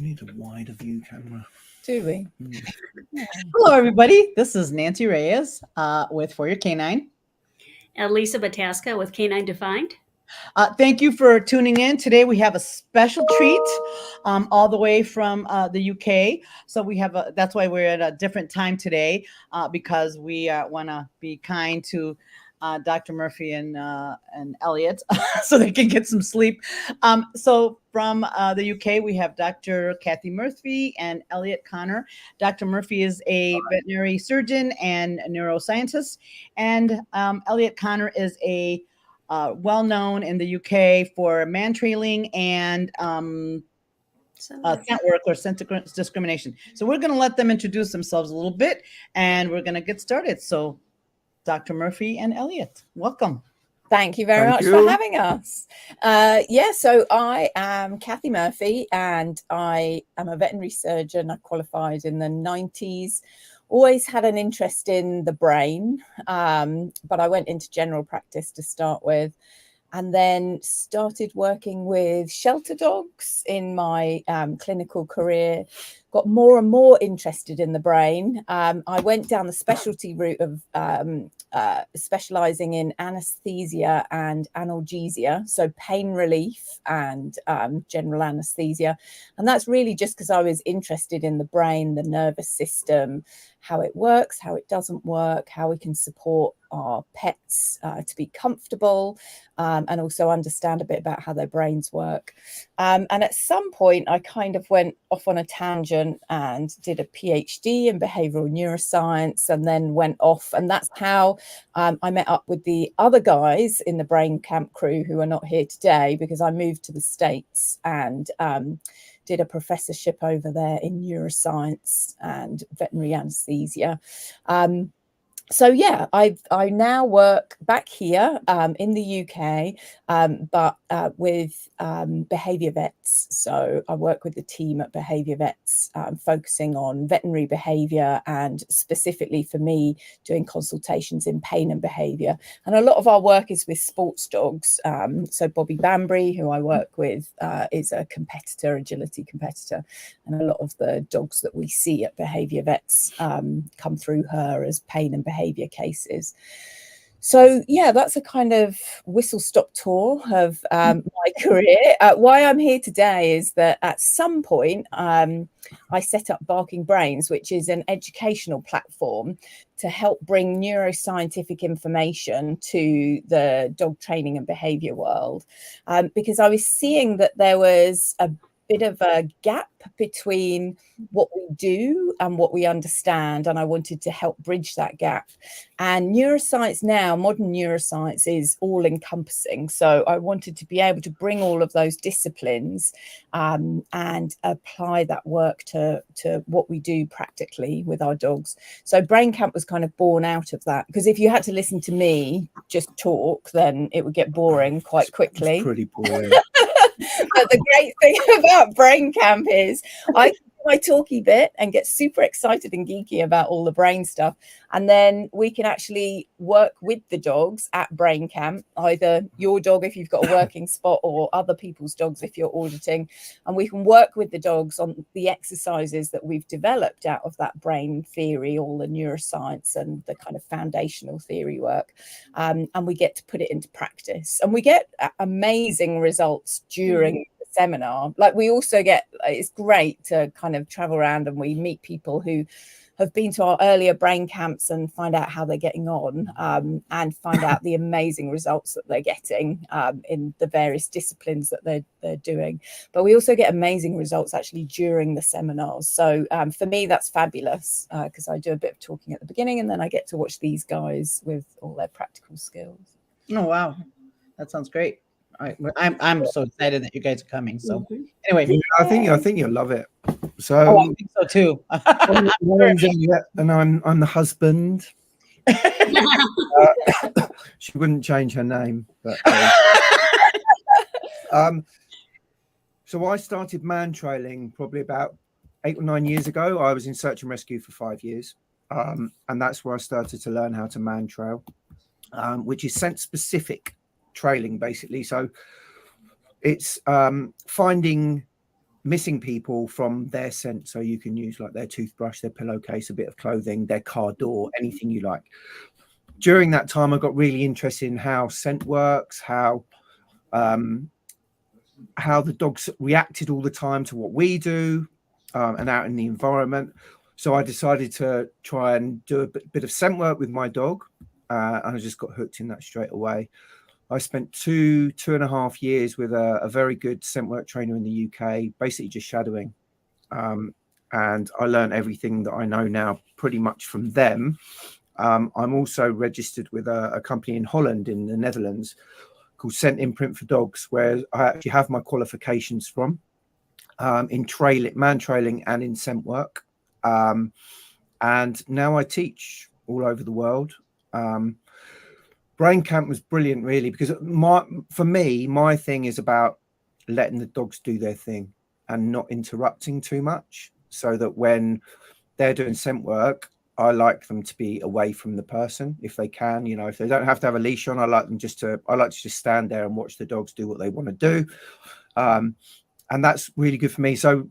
need a wider view camera. Do we? Hello, everybody. This is Nancy Reyes with For Your Canine. And Lisa Bataska with Canine Defined. Thank you for tuning in. Today we have a special treat all the way from the UK. So we have that's why we're at a different time today because we want to be kind to Dr. Murphy and Elliot so they can get some sleep. So from the UK, we have Dr. Kathy Murphy and Elliot Connor. Dr. Murphy is a veterinary surgeon and a neuroscientist, and Elliot Connor is a well-known in the UK for man trailing and scent work or scent discrimination. So we're going to let them introduce themselves a little bit, and we're going to get started. So Dr. Murphy and Elliot, welcome. Thank you very much for having us. So I am Kathy Murphy, and I am a veterinary surgeon. I qualified in the 90s. Always had an interest in the brain, but I went into general practice to start with, and then started working with shelter dogs in my clinical career. Got more and more interested in the brain. I went down the specialty route of specializing in anesthesia and analgesia, so pain relief and general anesthesia. And that's really just because I was interested in the brain, the nervous system, how it works, how it doesn't work, how we can support our pets to be comfortable, and also understand a bit about how their brains work. And at some point, I kind of went off on a tangent and did a PhD in behavioral neuroscience, and then went off. And that's how I met up with the other guys in the Brain Camp crew who are not here today, because I moved to the States and did a professorship over there in neuroscience and veterinary anesthesia. I now work back here in the UK, but with behaviour vets. So I work with the team at Behaviour Vets, focusing on veterinary behaviour and specifically for me doing consultations in pain and behaviour. And a lot of our work is with sports dogs. So Bobby Banbury, who I work with, is a competitor, agility competitor. And a lot of the dogs that we see at Behaviour Vets come through her as pain and behaviour cases. So yeah, that's a kind of whistle-stop tour of my career. Why I'm here today is that at some point I set up Barking Brains, which is an educational platform to help bring neuroscientific information to the dog training and behaviour world, because I was seeing that there was a bit of a gap between what we do and what we understand, and I wanted to help bridge that gap. And neuroscience now, modern neuroscience, is all encompassing, so I wanted to be able to bring all of those disciplines and apply that work to what we do practically with our dogs. So Brain Camp was kind of born out of that, because if you had to listen to me just talk, then it would get boring quite quickly. It's pretty boring. But the great thing about Brain Camp is I do my talky bit and get super excited and geeky about all the brain stuff. And then we can actually work with the dogs at Brain Camp, either your dog if you've got a working spot or other people's dogs if you're auditing. And we can work with the dogs on the exercises that we've developed out of that brain theory, all the neuroscience and the kind of foundational theory work. And we get to put it into practice. And we get amazing results during the seminar. Like we also get, it's great to kind of travel around and we meet people who have been to our earlier brain camps and find out how they're getting on, and find out the amazing results that they're getting in the various disciplines that they're doing. But we also get amazing results actually during the seminars. So for me, that's fabulous because I do a bit of talking at the beginning and then I get to watch these guys with all their practical skills. Oh, wow. That sounds great. All right. I'm so excited that you guys are coming. So anyway, yeah, I think you'll love it. So I think so too. my name's Elliot, and I'm the husband. She wouldn't change her name, but so I started man trailing probably about 8 or 9 years ago. I was in search and rescue for 5 years, and that's where I started to learn how to man trail, which is scent specific trailing basically. So it's finding missing people from their scent. So you can use like their toothbrush, their pillowcase, a bit of clothing, their car door, anything you like. During that time, I got really interested in how scent works, how the dogs reacted all the time to what we do, and out in the environment. So I decided to try and do a bit of scent work with my dog, and I just got hooked in that straight away. I spent two and a half years with a very good scent work trainer in the UK, basically just shadowing. And I learned everything that I know now pretty much from them. I'm also registered with a company in Holland, in the Netherlands, called Scent Imprint for Dogs, where I actually have my qualifications from in man trailing and in scent work. And now I teach all over the world. Brain Camp was brilliant, really, because for me, my thing is about letting the dogs do their thing and not interrupting too much, so that when they're doing scent work, I like them to be away from the person if they can. You know, if they don't have to have a leash on, I like to just stand there and watch the dogs do what they want to do. And that's really good for me. So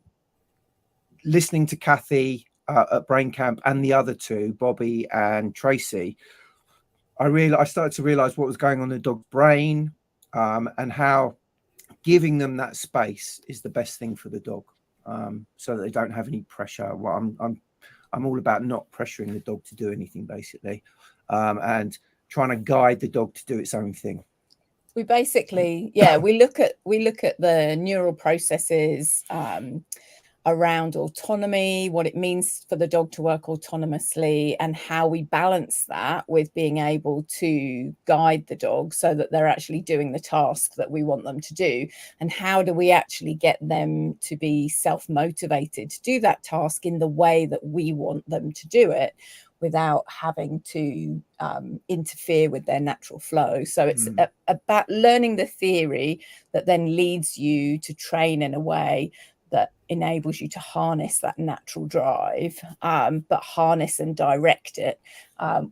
listening to Kathy at Brain Camp and the other two, Bobby and Tracy, I started to realize what was going on in the dog's brain, and how giving them that space is the best thing for the dog, so that they don't have any pressure. Well, I'm all about not pressuring the dog to do anything, basically, and trying to guide the dog to do its own thing. We basically, we look at the neural processes around autonomy, what it means for the dog to work autonomously, and how we balance that with being able to guide the dog so that they're actually doing the task that we want them to do. And how do we actually get them to be self-motivated to do that task in the way that we want them to do it, without having to interfere with their natural flow. So it's about learning the theory that then leads you to train in a way that enables you to harness that natural drive, but harness and direct it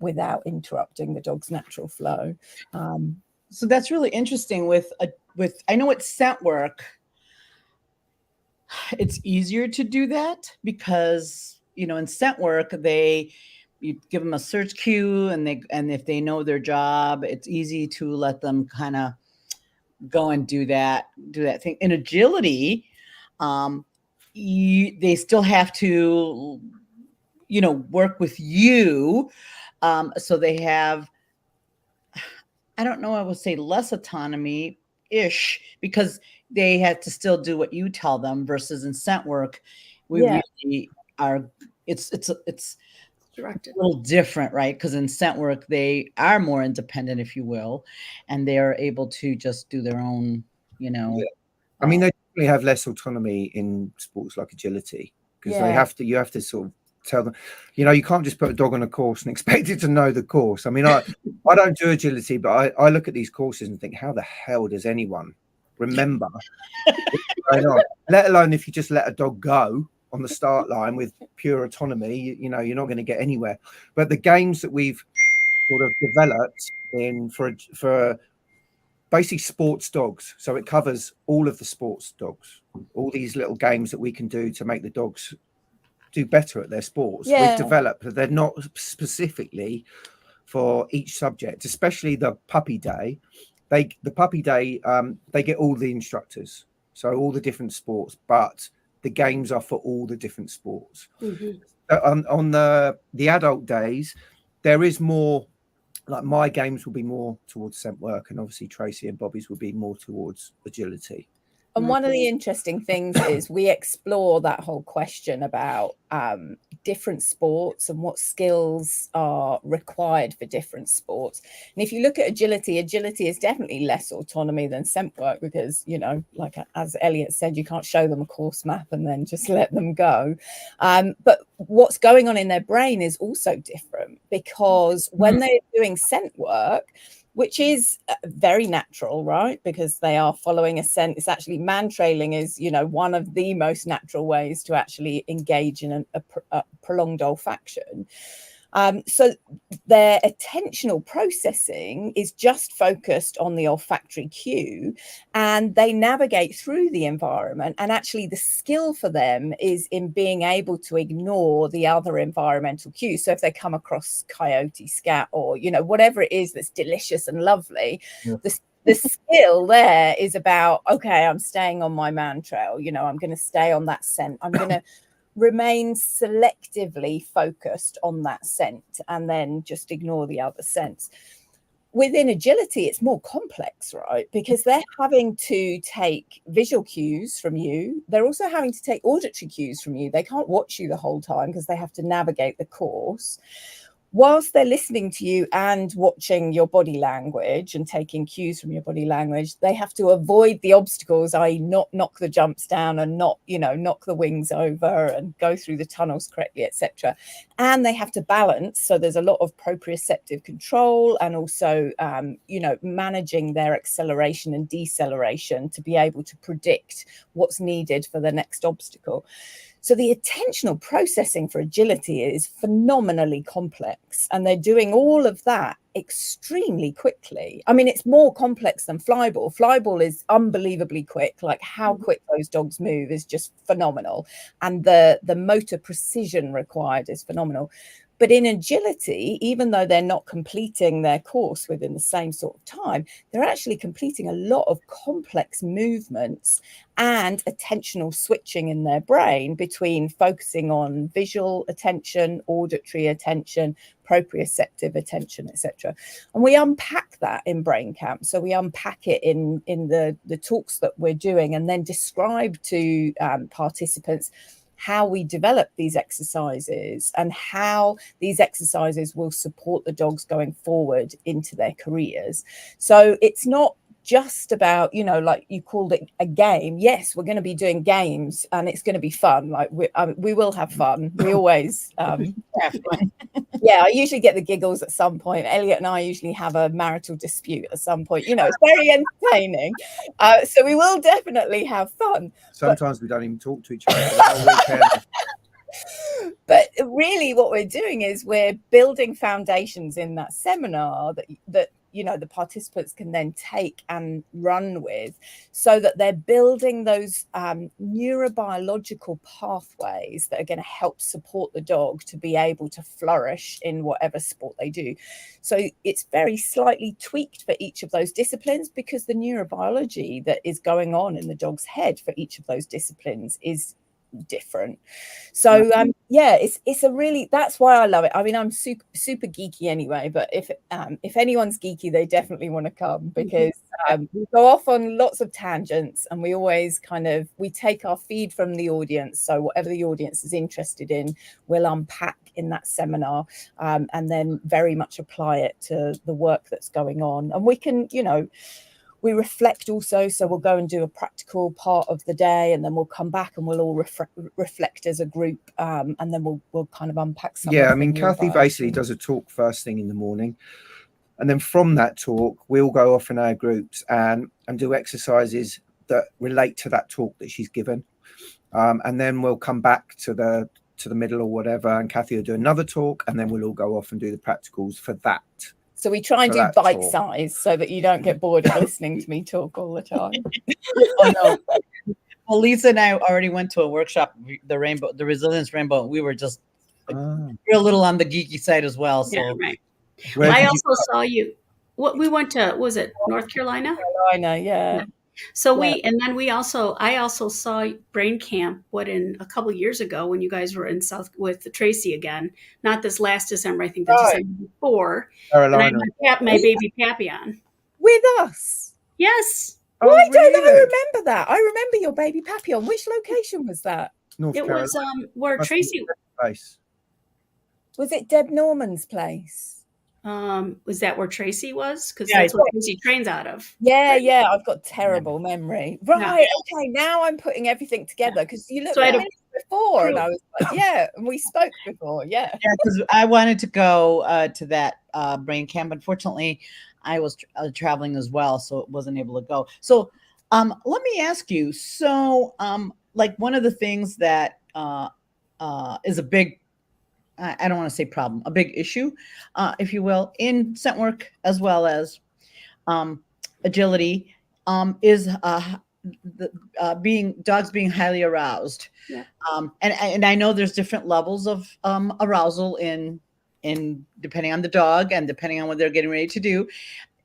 without interrupting the dog's natural flow. So that's really interesting. With I know it's scent work, it's easier to do that because, you know, in scent work, you give them a search cue, and if they know their job, it's easy to let them kind of go and do that thing. In agility, they still have to, you know, work with you. So they have, I don't know, I would say less autonomy ish, because they have to still do what you tell them, versus in scent work, we really are, it's Directed. a little different, right? Because in scent work, they are more independent, if you will, and they are able to just do their own, you know. Yeah. I mean, they definitely have less autonomy in sports like agility, because you have to sort of tell them, you know, you can't just put a dog on a course and expect it to know the course. I mean, I don't do agility, but I look at these courses and think, how the hell does anyone remember what's going on? Let alone if you just let a dog go on the start line with pure autonomy, you know, you're not going to get anywhere. But the games that we've sort of developed for basically sports dogs, so it covers all of the sports dogs, all these little games that we can do to make the dogs do better at their sports. We've developed that they're not specifically for each subject, especially the puppy day. They get all the instructors, so all the different sports, but the games are for all the different sports. On the adult days, there is more, like my games will be more towards scent work, and obviously Tracy and Bobby's will be more towards agility. And one of the interesting things is we explore that whole question about different sports and what skills are required for different sports. And if you look at agility is definitely less autonomy than scent work, because, you know, like as Elliot said, you can't show them a course map and then just let them go. But what's going on in their brain is also different, because when they're doing scent work, which is very natural, right? Because they are following a scent. It's actually, man trailing is, you know, one of the most natural ways to actually engage in a prolonged olfaction. So their attentional processing is just focused on the olfactory cue, and they navigate through the environment. And actually the skill for them is in being able to ignore the other environmental cues. So if they come across coyote, scat, or, you know, whatever it is that's delicious and lovely, the skill there is about, okay, I'm staying on my man trail, you know, I'm going to stay on that scent. I'm going to remain selectively focused on that scent and then just ignore the other scents. Within agility, it's more complex, right? Because they're having to take visual cues from you. They're also having to take auditory cues from you. They can't watch you the whole time because they have to navigate the course. Whilst they're listening to you and watching your body language and taking cues from your body language, they have to avoid the obstacles, i.e. not knock the jumps down and not, you know, knock the wings over and go through the tunnels correctly, etc. And they have to balance. So there's a lot of proprioceptive control and also, you know, managing their acceleration and deceleration to be able to predict what's needed for the next obstacle. So the attentional processing for agility is phenomenally complex, and they're doing all of that extremely quickly. I mean, it's more complex than flyball. Flyball is unbelievably quick. Like how quick those dogs move is just phenomenal. And the motor precision required is phenomenal. But in agility, even though they're not completing their course within the same sort of time, they're actually completing a lot of complex movements and attentional switching in their brain between focusing on visual attention, auditory attention, proprioceptive attention, etc. And we unpack that in Brain Camp. So we unpack it in the talks that we're doing and then describe to participants how we develop these exercises and how these exercises will support the dogs going forward into their careers. So it's not just about, you know, like you called it a game. Yes, we're going to be doing games and it's going to be fun. Like we will have fun. We always yeah, I usually get the giggles at some point. Elliot and I usually have a marital dispute at some point. You know, it's very entertaining. So we will definitely have fun. Sometimes we don't even talk to each other for the whole weekend. But really what we're doing is we're building foundations in that seminar that you know the participants can then take and run with, so that they're building those neurobiological pathways that are going to help support the dog to be able to flourish in whatever sport they do. So it's very slightly tweaked for each of those disciplines, because the neurobiology that is going on in the dog's head for each of those disciplines is different. So yeah, it's a really, that's why I love it. I mean, I'm super geeky anyway, but if anyone's geeky, they definitely want to come, because we go off on lots of tangents and we always we take our feed from the audience. So whatever the audience is interested in, we'll unpack in that seminar and then very much apply it to the work that's going on. And we can, you know, we reflect also. So we'll go and do a practical part of the day, and then we'll come back and we'll all reflect as a group, and then we'll kind of unpack some. Yeah, I mean, Kathy basically does a talk first thing in the morning, and then from that talk, we'll go off in our groups and do exercises that relate to that talk that she's given, and then we'll come back to the middle or whatever, and Kathy will do another talk, and then we'll all go off and do the practicals for that. So we try and do bite size so that you don't get bored of listening to me talk all the time. Oh, no. Well, Lisa and I already went to a workshop, the Resilience Rainbow. We were just real little on the geeky side as well. So yeah, right. I also saw you. What we went to, was it North Carolina? Carolina, yeah. So I also saw Brain Camp a couple of years ago when you guys were in South with Tracy again. Not this last December, I think the December before. Carolina. And I had my baby Papillon with us. Yes. Why don't I remember that? I remember your baby Papillon. Which location was that? North Carolina. Was where Tracy. Was it Deb Norman's place? Was that where Tracy was? Because that's what Tracy trains out of. Yeah, I've got terrible memory. Right, okay, now I'm putting everything together, because you looked at me before and I was like, yeah, and we spoke before, yeah. Yeah, because I wanted to go to that Brain Camp. Unfortunately, I was traveling as well, so it wasn't able to go. So let me ask you, so like one of the things that is a big I don't want to say problem, a big issue, if you will, in scent work as well as agility, is dogs being highly aroused. Yeah. And I know there's different levels of arousal in depending on the dog and depending on what they're getting ready to do.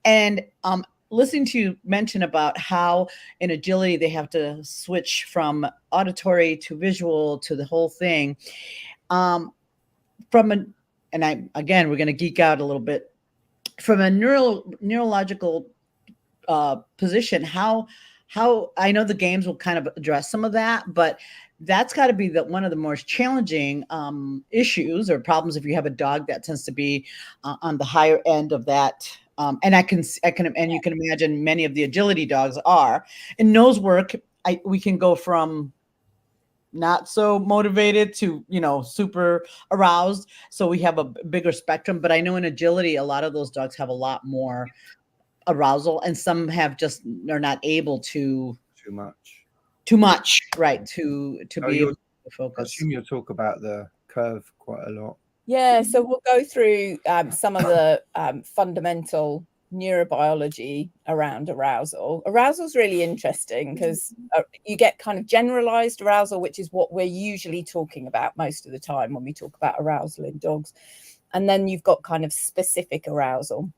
And listening to you mention about how in agility they have to switch from auditory to visual to the whole thing. We're going to geek out a little bit from a neurological position. How I know the games will kind of address some of that, but that's got to be one of the most challenging issues or problems if you have a dog that tends to be on the higher end of that. And you can imagine many of the agility dogs are. In nose work, we can go from not so motivated to, super aroused. So we have a bigger spectrum, but I know in agility, a lot of those dogs have a lot more arousal, and some are not able to too much, right? To be able to focus. I assume you'll talk about the curve quite a lot. Yeah, so we'll go through some of the fundamental neurobiology around arousal. Arousal is really interesting because you get kind of generalized arousal, which is what we're usually talking about most of the time when we talk about arousal in dogs. And then you've got kind of specific arousal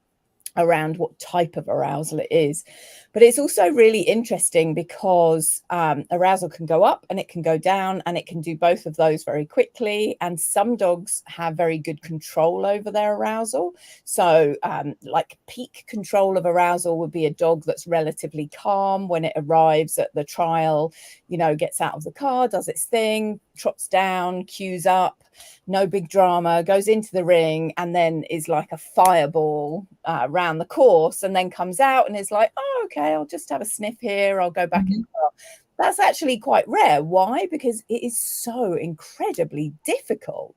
around what type of arousal it is. But it's also really interesting because arousal can go up and it can go down, and it can do both of those very quickly. And some dogs have very good control over their arousal. So like peak control of arousal would be a dog that's relatively calm when it arrives at the trial, gets out of the car, does its thing, trots down, cues up, no big drama, goes into the ring, and then is like a fireball around the course, and then comes out and is like, oh, okay, I'll just have a sniff here, I'll go back in the car. That's actually quite rare. Why? Because it is so incredibly difficult.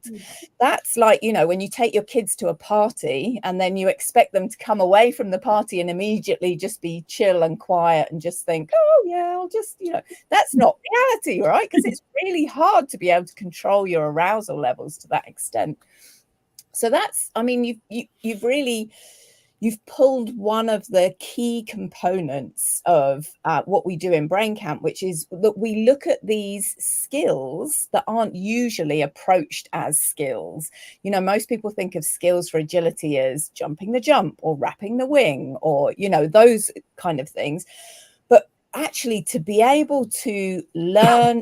That's like, when you take your kids to a party and then you expect them to come away from the party and immediately just be chill and quiet and just think, oh yeah, I'll just, that's not reality, right? Because it's really hard to be able to control your arousal levels to that extent. So that's, you've pulled one of the key components of what we do in Brain Camp, which is that we look at these skills that aren't usually approached as skills. Most people think of skills for agility as jumping the jump or wrapping the wing or, those kind of things. But actually, to be able to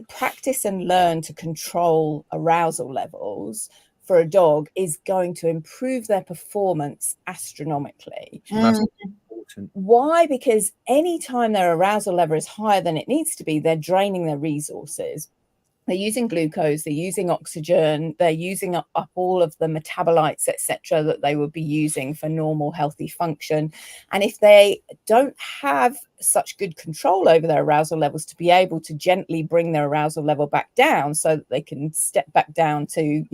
practice and learn to control arousal levels for a dog is going to improve their performance astronomically. That's important. Why? Because anytime their arousal level is higher than it needs to be, they're draining their resources. They're using glucose, they're using oxygen, they're using up all of the metabolites, etc., that they would be using for normal healthy function. And if they don't have such good control over their arousal levels to be able to gently bring their arousal level back down so that they can step back down to,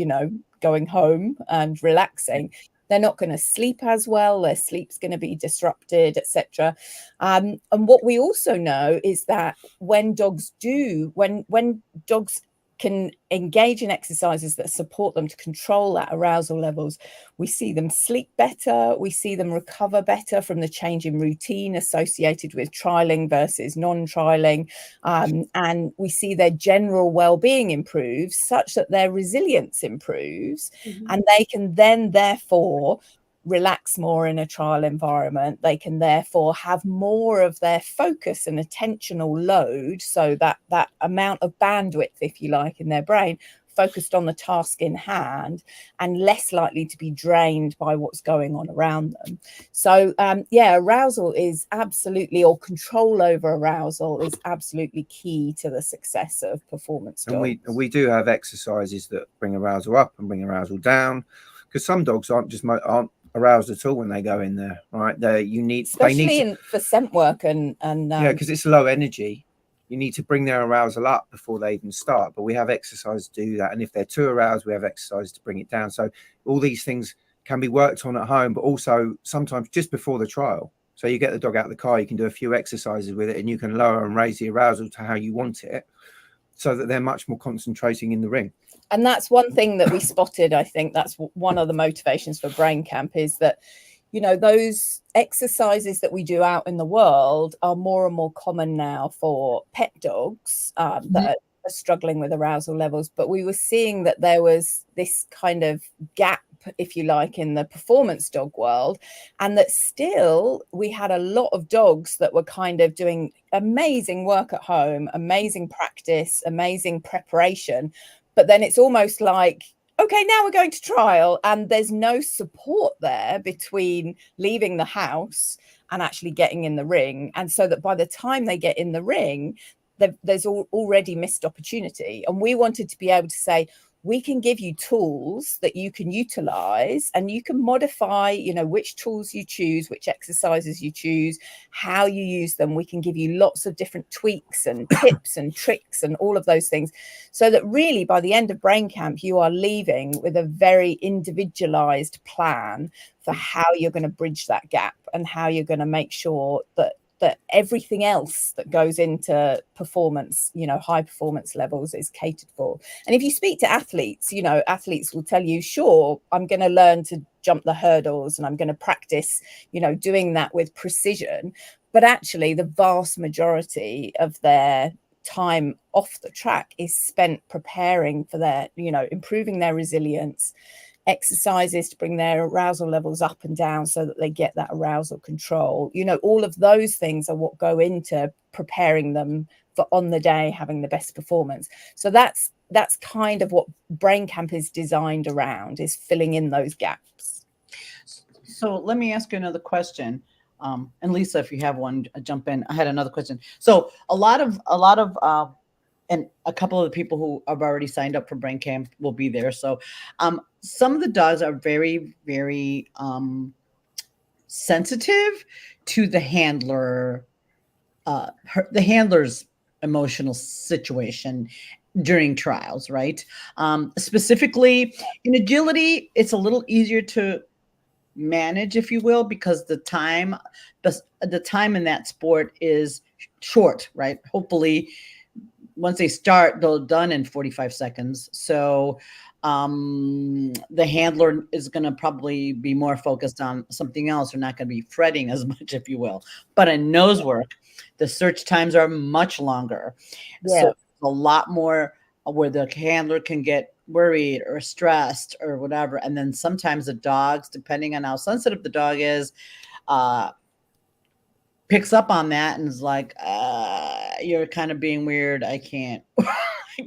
going home and relaxing, they're not going to sleep as well. Their sleep's going to be disrupted, etc. And what we also know is that when dogs can engage in exercises that support them to control that arousal levels, we see them sleep better. We see them recover better from the change in routine associated with trialing versus non-trialing. And we see their general well-being improve such that their resilience improves. And they can then therefore relax more in a trial environment. They can therefore have more of their focus and attentional load, so that amount of bandwidth, if you like, in their brain focused on the task in hand and less likely to be drained by what's going on around them. So arousal is absolutely, or control over arousal is absolutely key to the success of performance dogs. And we do have exercises that bring arousal up and bring arousal down, because some dogs aren't aroused at all when they go in there, right? Especially for scent work and because it's low energy. You need to bring their arousal up before they even start, but we have exercise to do that. And if they're too aroused, we have exercise to bring it down. So all these things can be worked on at home, but also sometimes just before the trial. So you get the dog out of the car, you can do a few exercises with it, and you can lower and raise the arousal to how you want it. so that they're much more concentrating in the ring. And that's one thing that we spotted. I think that's one of the motivations for Brain Camp, is that, you know, those exercises that we do out in the world are more and more common now for pet dogs that are struggling with arousal levels. But we were seeing that there was this kind of gap, if you like, in the performance dog world, and that still we had a lot of dogs that were kind of doing amazing work at home, amazing practice, amazing preparation. But then it's almost like, okay, now we're going to trial, and there's no support there between leaving the house and actually getting in the ring. And so that by the time they get in the ring, there's already missed opportunity. And we wanted to be able to say, we can give you tools that you can utilize, and you can modify, you know, which tools you choose, which exercises you choose, how you use them. We can give you lots of different tweaks and tips and tricks and all of those things, so that really by the end of Brain Camp, you are leaving with a very individualized plan for how you're going to bridge that gap and how you're going to make sure that everything else that goes into performance, you know, high performance levels, is catered for. And if you speak to athletes, you know, athletes will tell you, sure, I'm going to learn to jump the hurdles and I'm going to practice, you know, doing that with precision. But actually, the vast majority of their time off the track is spent preparing for their, you know, improving their resilience, exercises to bring their arousal levels up and down so that they get that arousal control. You know, all of those things are what go into preparing them for on the day having the best performance. So that's kind of what Brain Camp is designed around, is filling in those gaps. So let me ask you another question. And Lisa, if you have one, jump in. I had another question. So a lot of and a couple of the people who have already signed up for Brain Camp will be there. So some of the dogs are very, very sensitive to the handler's emotional situation during trials, right? Specifically in agility, it's a little easier to manage, if you will, because the time in that sport is short, right? Hopefully, once they start, they're done in 45 seconds. So the handler is going to probably be more focused on something else. They're not going to be fretting as much, if you will. But in nose work, the search times are much longer. Yeah. So a lot more where the handler can get worried or stressed or whatever. And then sometimes the dogs, depending on how sensitive the dog is, picks up on that and is like, you're kind of being weird. I can't.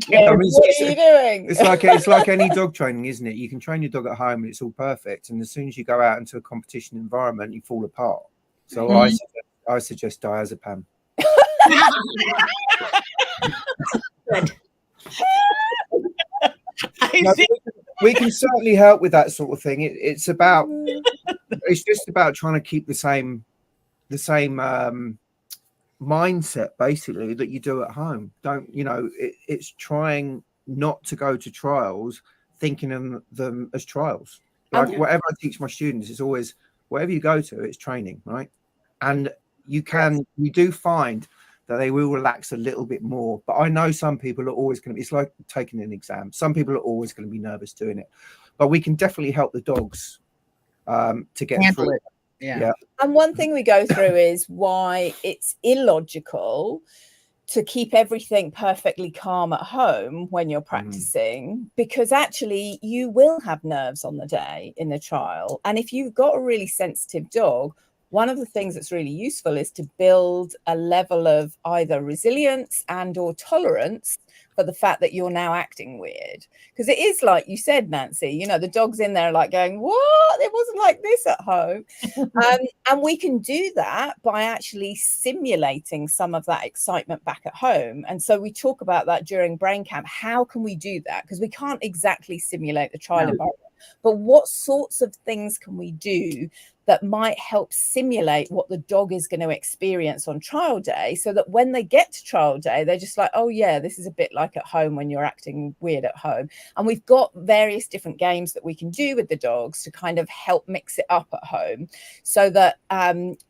Yeah, what are you doing? It's like any dog training, isn't it? You can train your dog at home and it's all perfect, and as soon as you go out into a competition environment, you fall apart. So I suggest diazepam. Good. We can certainly help with that sort of thing. It's just about trying to keep the same mindset basically that you do at home. Don't, you know, it's trying not to go to trials thinking of them as trials. Like whatever I teach my students, it's always, wherever you go to, it's training, right? And you do find that they will relax a little bit more. But I know some people are always going to be, it's like taking an exam. Some people are always going to be nervous doing it, but we can definitely help the dogs to get through it. Yeah. And one thing we go through is why it's illogical to keep everything perfectly calm at home when you're practicing, because actually you will have nerves on the day in the trial. And if you've got a really sensitive dog, one of the things that's really useful is to build a level of either resilience and or tolerance for the fact that you're now acting weird. Because it is like you said, Nancy, you know, the dog's in there like going, what? It wasn't like this at home. And we can do that by actually simulating some of that excitement back at home. And so we talk about that during Brain Camp. How can we do that? Because we can't exactly simulate the trial environment. But what sorts of things can we do that might help simulate what the dog is going to experience on trial day, so that when they get to trial day, they're just like, oh yeah, this is a bit like like at home when you're acting weird at home. And we've got various different games that we can do with the dogs to kind of help mix it up at home, so that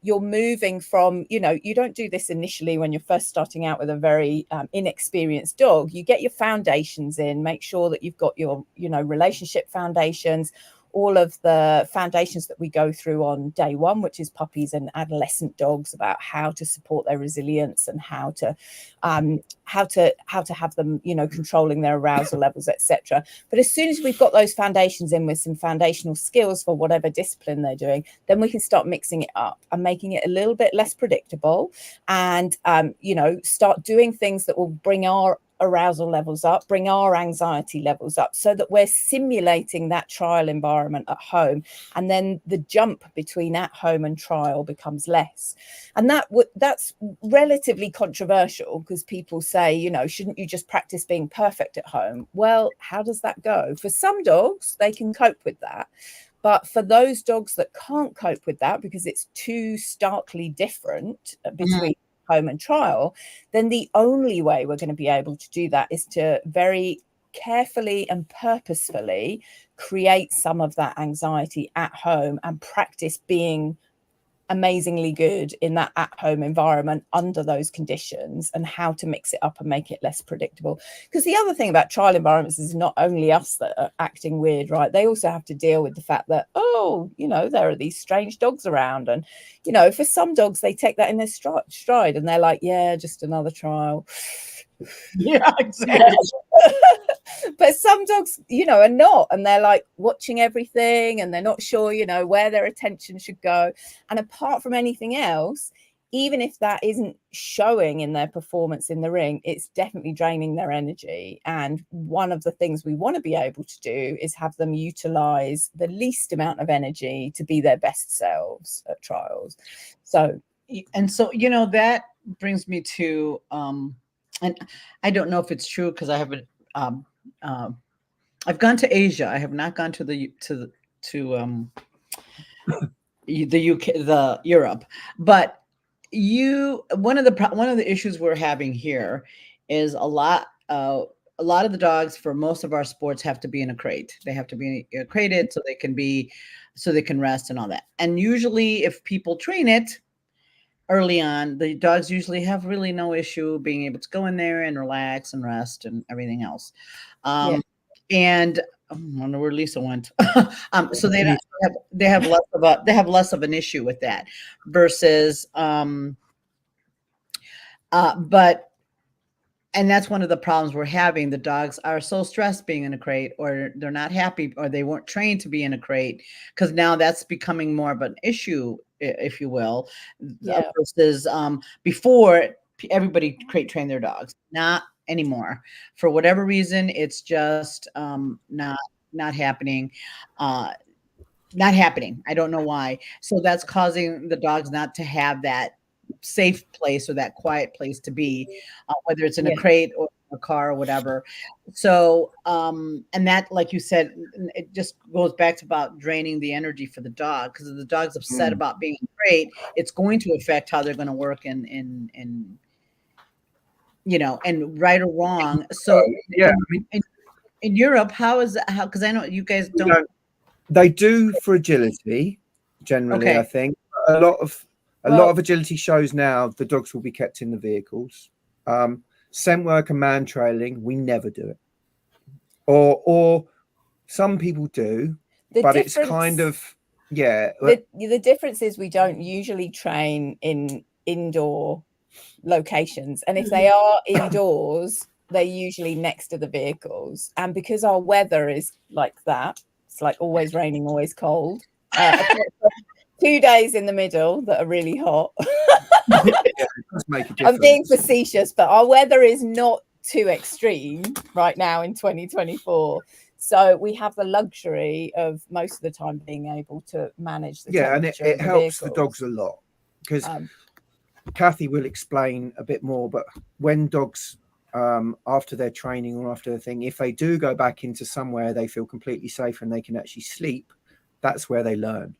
you're moving from, you know, you don't do this initially when you're first starting out with a very inexperienced dog. You get your foundations in, make sure that you've got your, you know, relationship foundations, all of the foundations that we go through on day one, which is puppies and adolescent dogs, about how to support their resilience and how to have them, you know, controlling their arousal levels, etc. But as soon as we've got those foundations in with some foundational skills for whatever discipline they're doing, then we can start mixing it up and making it a little bit less predictable, and you know, start doing things that will bring our arousal levels up, bring our anxiety levels up, so that we're simulating that trial environment at home, and then the jump between at home and trial becomes less. And that's relatively controversial, because people say, you know, shouldn't you just practice being perfect at home? Well, how does that go? For some dogs, they can cope with that. But for those dogs that can't cope with that because it's too starkly different between home and trial, then the only way we're going to be able to do that is to very carefully and purposefully create some of that anxiety at home and practice being amazingly good in that at-home environment under those conditions, and how to mix it up and make it less predictable. Because the other thing about trial environments is not only us that are acting weird, right? They also have to deal with the fact that, oh, you know, there are these strange dogs around, and, you know, for some dogs they take that in their stride and they're like, yeah, just another trial. Yeah, exactly. But some dogs, you know, are not, and they're like watching everything, and they're not sure, you know, where their attention should go. And apart from anything else, even if that isn't showing in their performance in the ring, it's definitely draining their energy. And one of the things we want to be able to do is have them utilize the least amount of energy to be their best selves at trials. So, And so, you know, that brings me to and I don't know if it's true, because I haven't I've gone to Asia. I have not gone to the UK, the Europe. But one of the issues we're having here is a lot of the dogs for most of our sports have to be in a crate. They have to be crated so they can rest and all that. And usually, if people train it early on, the dogs usually have really no issue being able to go in there and relax and rest and everything else. And I wonder where Lisa went. So they have less of an issue with that versus and that's one of the problems we're having. The dogs are so stressed being in a crate, or they're not happy, or they weren't trained to be in a crate, because now that's becoming more of an issue, if you will, versus before everybody crate trained their dogs. Not anymore. For whatever reason, it's just not happening. Not happening. I don't know why. So that's causing the dogs not to have that safe place or that quiet place to be, whether it's in a crate or a car or whatever. So, and that, like you said, it just goes back to about draining the energy for the dog, because if the dog's upset about being in a crate, it's going to affect how they're going to work in you know, and right or wrong. So in Europe, how is that? How, because I know you guys don't. They do for agility, generally. I think a lot of agility shows now the dogs will be kept in the vehicles. Scent work and man trailing, we never do it. Or some people do, but it's kind of The difference is we don't usually train in indoor locations, and if they are indoors, they're usually next to the vehicles. And because our weather is like that, it's like always raining, always cold. 2 days in the middle that are really hot. I'm being facetious, but our weather is not too extreme right now in 2024. So we have the luxury of most of the time being able to manage the temperature. And it helps the dogs a lot, because Kathy will explain a bit more, but when dogs after their training or after the thing, if they do go back into somewhere they feel completely safe and they can actually sleep, that's where they learn.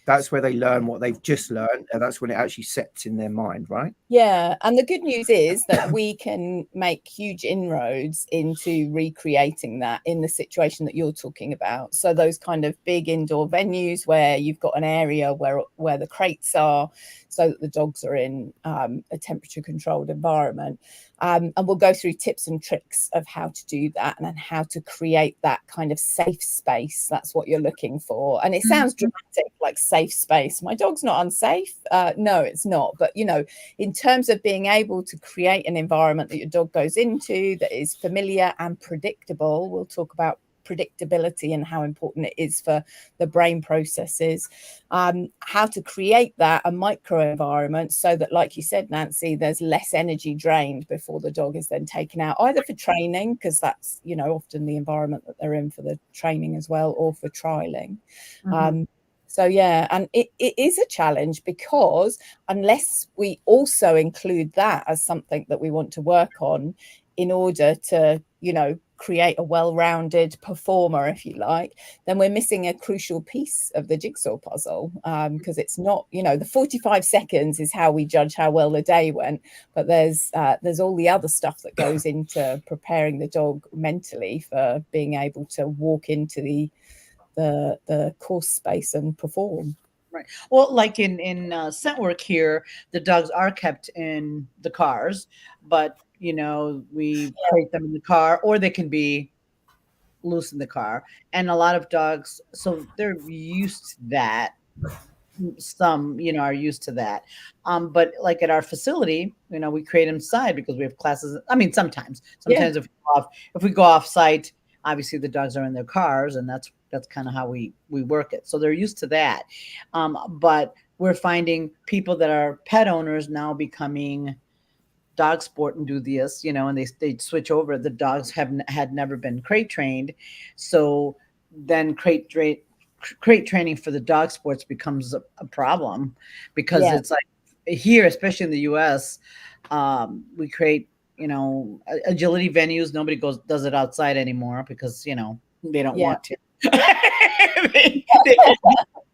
that's where they learn what they've just learned, and that's when it actually sets in their mind, right? Yeah, and the good news is that we can make huge inroads into recreating that in the situation that you're talking about. So those kind of big indoor venues where you've got an area where the crates are, so that the dogs are in a temperature controlled environment. And we'll go through tips and tricks of how to do that and then how to create that kind of safe space. That's what you're looking for. And it sounds dramatic, like safe space. My dog's not unsafe. No, it's not. But, you know, in terms of being able to create an environment that your dog goes into that is familiar and predictable, we'll talk about predictability and how important it is for the brain processes, how to create that a micro environment so that, like you said, Nancy, there's less energy drained before the dog is then taken out, either for training, because that's, you know, often the environment that they're in for the training as well, or for trialing. So yeah, and it is a challenge, because unless we also include that as something that we want to work on in order to, you know, create a well-rounded performer, if you like, then we're missing a crucial piece of the jigsaw puzzle, because it's not, you know, the 45 seconds is how we judge how well the day went, but there's all the other stuff that goes into preparing the dog mentally for being able to walk into the course space and perform. Right. Well, like in scent work here, the dogs are kept in the cars, but you know, we crate them in the car, or they can be loose in the car. And a lot of dogs, so they're used to that. Some, you know, are used to that. But like at our facility, you know, we create inside because we have classes. I mean, sometimes if we go off site, obviously the dogs are in their cars, and that's kind of how we work it. So they're used to that. But we're finding people that are pet owners now becoming dog sport enthusiasts, you know, and they switch over. The dogs had never been crate trained, so then crate training for the dog sports becomes a problem, because it's like here, especially in the US, we create, you know, agility venues. Nobody does it outside anymore because, you know, they don't want to.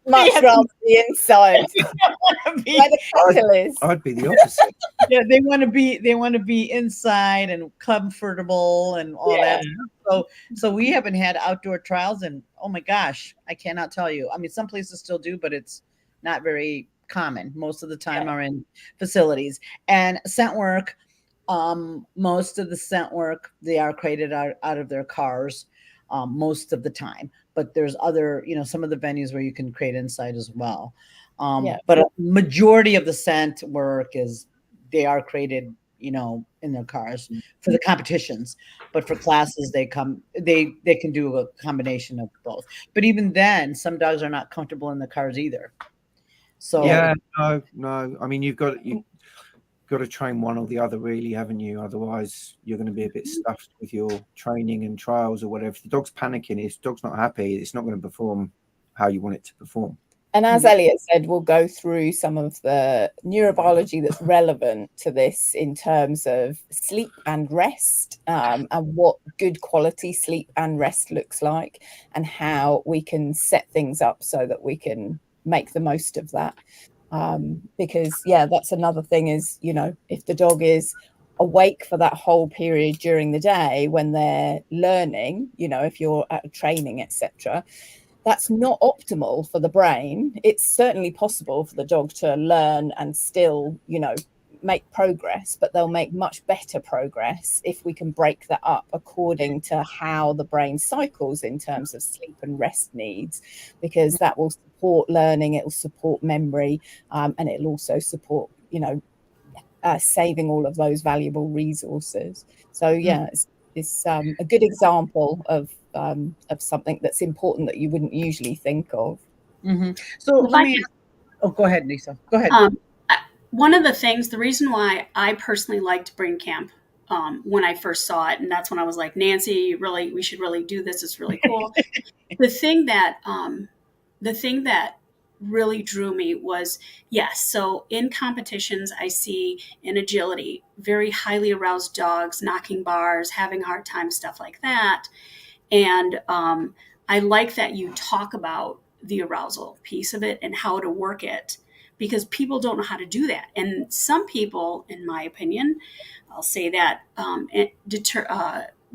Much rather be inside. Where the cattle is. I'd be the opposite. Yeah, they want to be inside and comfortable and all that stuff. So we haven't had outdoor trials, and oh my gosh, I cannot tell you. I mean, some places still do, but it's not very common. Most of the time are in facilities. And scent work, most of the scent work, they are crated out of their cars most of the time. But there's other, you know, some of the venues where you can crate inside as well. But a majority of the scent work is they are created, you know, in their cars for the competitions. But for classes, they can do a combination of both. But even then, some dogs are not comfortable in the cars either. So no. I mean, you've got to train one or the other, really, haven't you? Otherwise, you're going to be a bit stuffed with your training and trials or whatever. If the dog's panicking, if the dog's not happy, it's not going to perform how you want it to perform. And as Elliot said, we'll go through some of the neurobiology that's relevant to this in terms of sleep and rest, and what good quality sleep and rest looks like, and how we can set things up so that we can make the most of that. Because that's another thing is, you know, if the dog is awake for that whole period during the day when they're learning, you know, if you're at training, etc., that's not optimal for the brain. It's certainly possible for the dog to learn and still, you know, make progress, but they'll make much better progress if we can break that up according to how the brain cycles in terms of sleep and rest needs, because that will support learning, it will support memory, and it'll also support, you know, saving all of those valuable resources. So it's a good example of something that's important that you wouldn't usually think of. So let me go ahead, Lisa. Go ahead. One of the things, the reason why I personally liked Brain Camp when I first saw it, and that's when I was like, Nancy, we should really do this. It's really cool. The thing that really drew me was, so in competitions, I see in agility, very highly aroused dogs, knocking bars, having a hard time, stuff like that. And I like that you talk about the arousal piece of it and how to work it, because people don't know how to do that. And some people, in my opinion, I'll say that,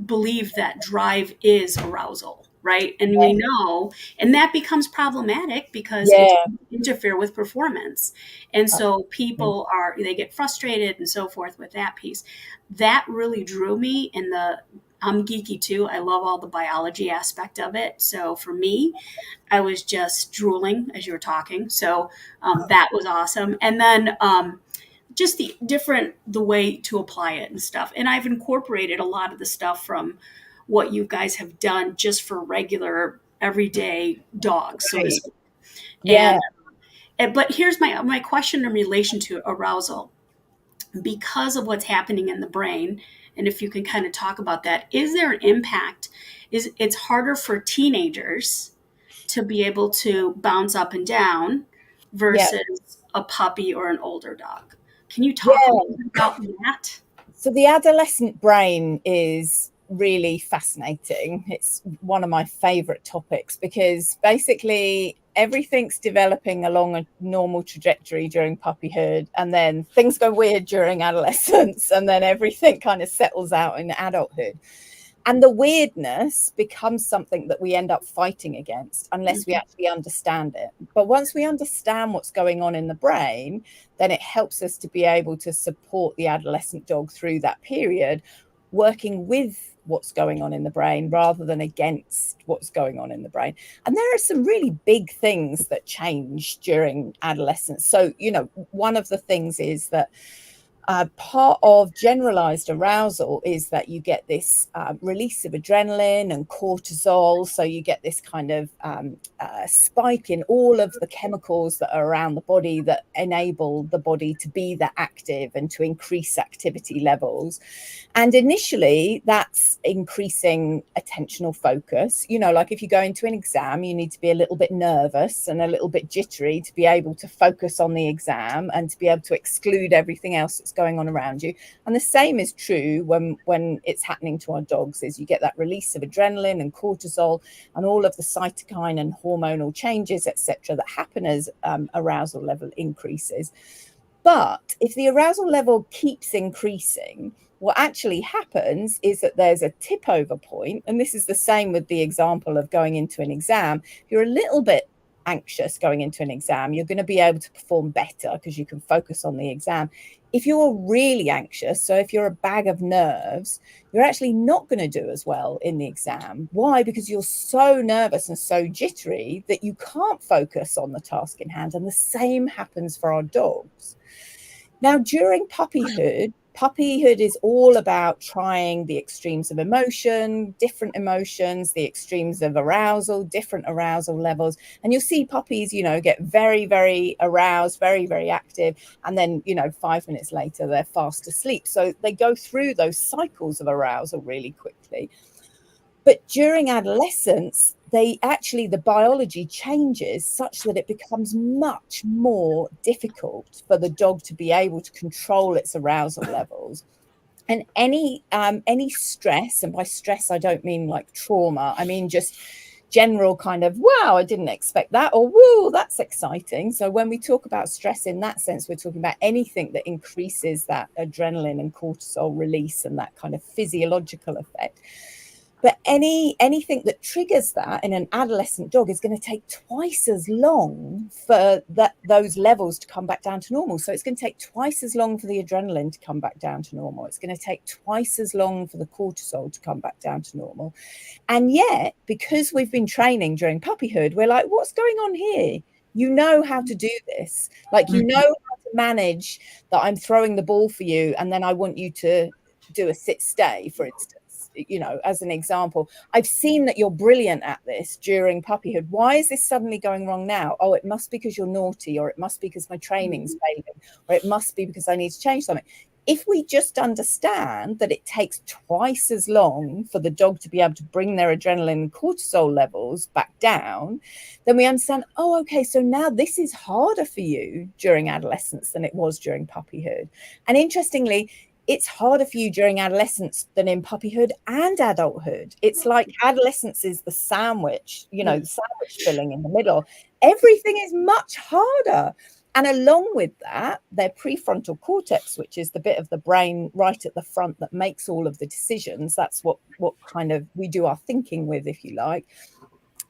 believe that drive is arousal, right? And we know, and that becomes problematic because it can interfere with performance. And so people they get frustrated and so forth with that piece. That really drew me in I'm geeky too. I love all the biology aspect of it. So for me, I was just drooling as you were talking. So that was awesome. And then just the way to apply it and stuff. And I've incorporated a lot of the stuff from what you guys have done just for regular everyday dogs, so to speak. Yeah. But here's my question in relation to arousal. Because of what's happening in the brain, and if you can kind of talk about that, is there an impact? It's harder for teenagers to be able to bounce up and down versus a puppy or an older dog? Can you talk a little bit about that? So the adolescent brain is really fascinating. It's one of my favorite topics because basically everything's developing along a normal trajectory during puppyhood, and then things go weird during adolescence, and then everything kind of settles out in adulthood. And the weirdness becomes something that we end up fighting against unless we actually understand it. But once we understand what's going on in the brain, then it helps us to be able to support the adolescent dog through that period, working with what's going on in the brain rather than against what's going on in the brain. And there are some really big things that change during adolescence. So, one of the things is that part of generalized arousal is that you get this release of adrenaline and cortisol. So you get this kind of spike in all of the chemicals that are around the body that enable the body to be that active and to increase activity levels. And initially, that's increasing attentional focus. Like if you go into an exam, you need to be a little bit nervous and a little bit jittery to be able to focus on the exam and to be able to exclude everything else that's going on around you. And the same is true when it's happening to our dogs, is you get that release of adrenaline and cortisol and all of the cytokine and hormonal changes, etc., that happen as arousal level increases. But if the arousal level keeps increasing, what actually happens is that there's a tip over point. And this is the same with the example of going into an exam. If you're a little bit anxious going into an exam, you're going to be able to perform better because you can focus on the exam. If you're really anxious, so if you're a bag of nerves, you're actually not going to do as well in the exam. Why? Because you're so nervous and so jittery that you can't focus on the task in hand. And the same happens for our dogs. Now, during puppyhood is all about trying the extremes of emotion, different emotions, the extremes of arousal, different arousal levels. And you'll see puppies, get very, very aroused, very, very active. And then, 5 minutes later, they're fast asleep. So they go through those cycles of arousal really quickly. But during adolescence, the biology changes such that it becomes much more difficult for the dog to be able to control its arousal levels. And any stress, and by stress, I don't mean like trauma, I mean just general kind of, wow, I didn't expect that, or whoa, that's exciting. So when we talk about stress in that sense, we're talking about anything that increases that adrenaline and cortisol release and that kind of physiological effect. But anything that triggers that in an adolescent dog is going to take twice as long for those levels to come back down to normal. So it's going to take twice as long for the adrenaline to come back down to normal. It's going to take twice as long for the cortisol to come back down to normal. And yet, because we've been training during puppyhood, we're like, what's going on here? You know how to do this. Like, you know how to manage that I'm throwing the ball for you and then I want you to do a sit-stay, for instance. As an example, I've seen that you're brilliant at this during puppyhood. Why is this suddenly going wrong now? Oh, it must be because you're naughty, or it must be because my training's failing, or it must be because I need to change something. If we just understand that it takes twice as long for the dog to be able to bring their adrenaline and cortisol levels back down, then we understand, oh, okay, so now this is harder for you during adolescence than it was during puppyhood. And interestingly, it's harder for you during adolescence than in puppyhood and adulthood. It's like adolescence is the sandwich, the sandwich filling in the middle. Everything is much harder. And along with that, their prefrontal cortex, which is the bit of the brain right at the front that makes all of the decisions, that's what kind of we do our thinking with, if you like.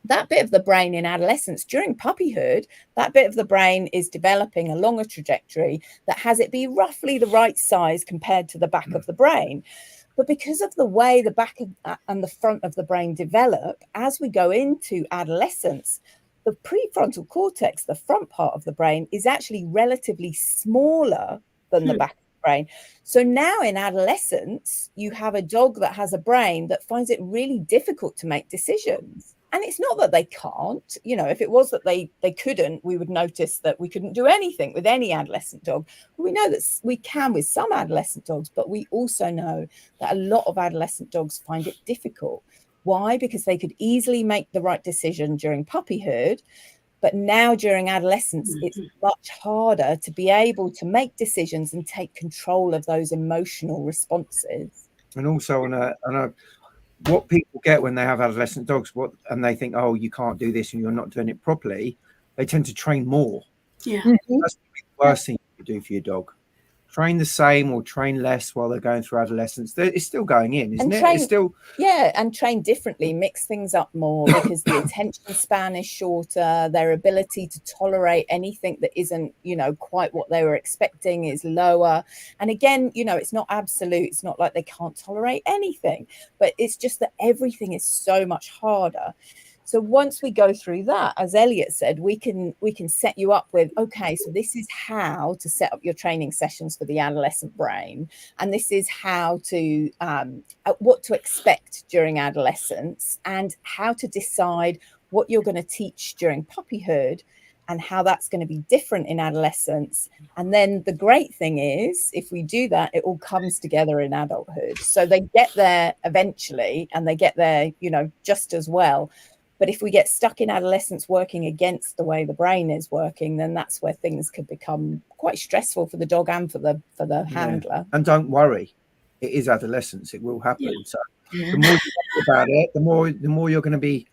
That bit of the brain in adolescence during puppyhood, that bit of the brain is developing along a trajectory that has it be roughly the right size compared to the back of the brain. But because of the way the back and the front of the brain develop, as we go into adolescence, the prefrontal cortex, the front part of the brain, is actually relatively smaller than the back of the brain. So now in adolescence, you have a dog that has a brain that finds it really difficult to make decisions. And it's not that they can't, if it was that they couldn't, we would notice that we couldn't do anything with any adolescent dog. We know that we can with some adolescent dogs, but we also know that a lot of adolescent dogs find it difficult. Why? Because they could easily make the right decision during puppyhood, but now during adolescence, it's much harder to be able to make decisions and take control of those emotional responses. And also on a what people get when they have adolescent dogs, and they think, oh, you can't do this and you're not doing it properly, they tend to train more. Yeah. That's the worst thing you can do for your dog. Train the same or train less while they're going through adolescence. It's still going in, isn't it? It's still, and train differently, mix things up more, because the attention span is shorter. Their ability to tolerate anything that isn't, quite what they were expecting is lower. And again, it's not absolute. It's not like they can't tolerate anything, but it's just that everything is so much harder. So once we go through that, as Elliot said, we can set you up with, okay, so this is how to set up your training sessions for the adolescent brain. And this is how to, what to expect during adolescence, and how to decide what you're going to teach during puppyhood, and how that's going to be different in adolescence. And then the great thing is, if we do that, it all comes together in adulthood. So they get there eventually, and they get there, just as well. But if we get stuck in adolescence working against the way the brain is working, then that's where things could become quite stressful for the dog and for the handler. And don't worry, it is adolescence. It will happen. Yeah. So the more you think about it, the more you're going to be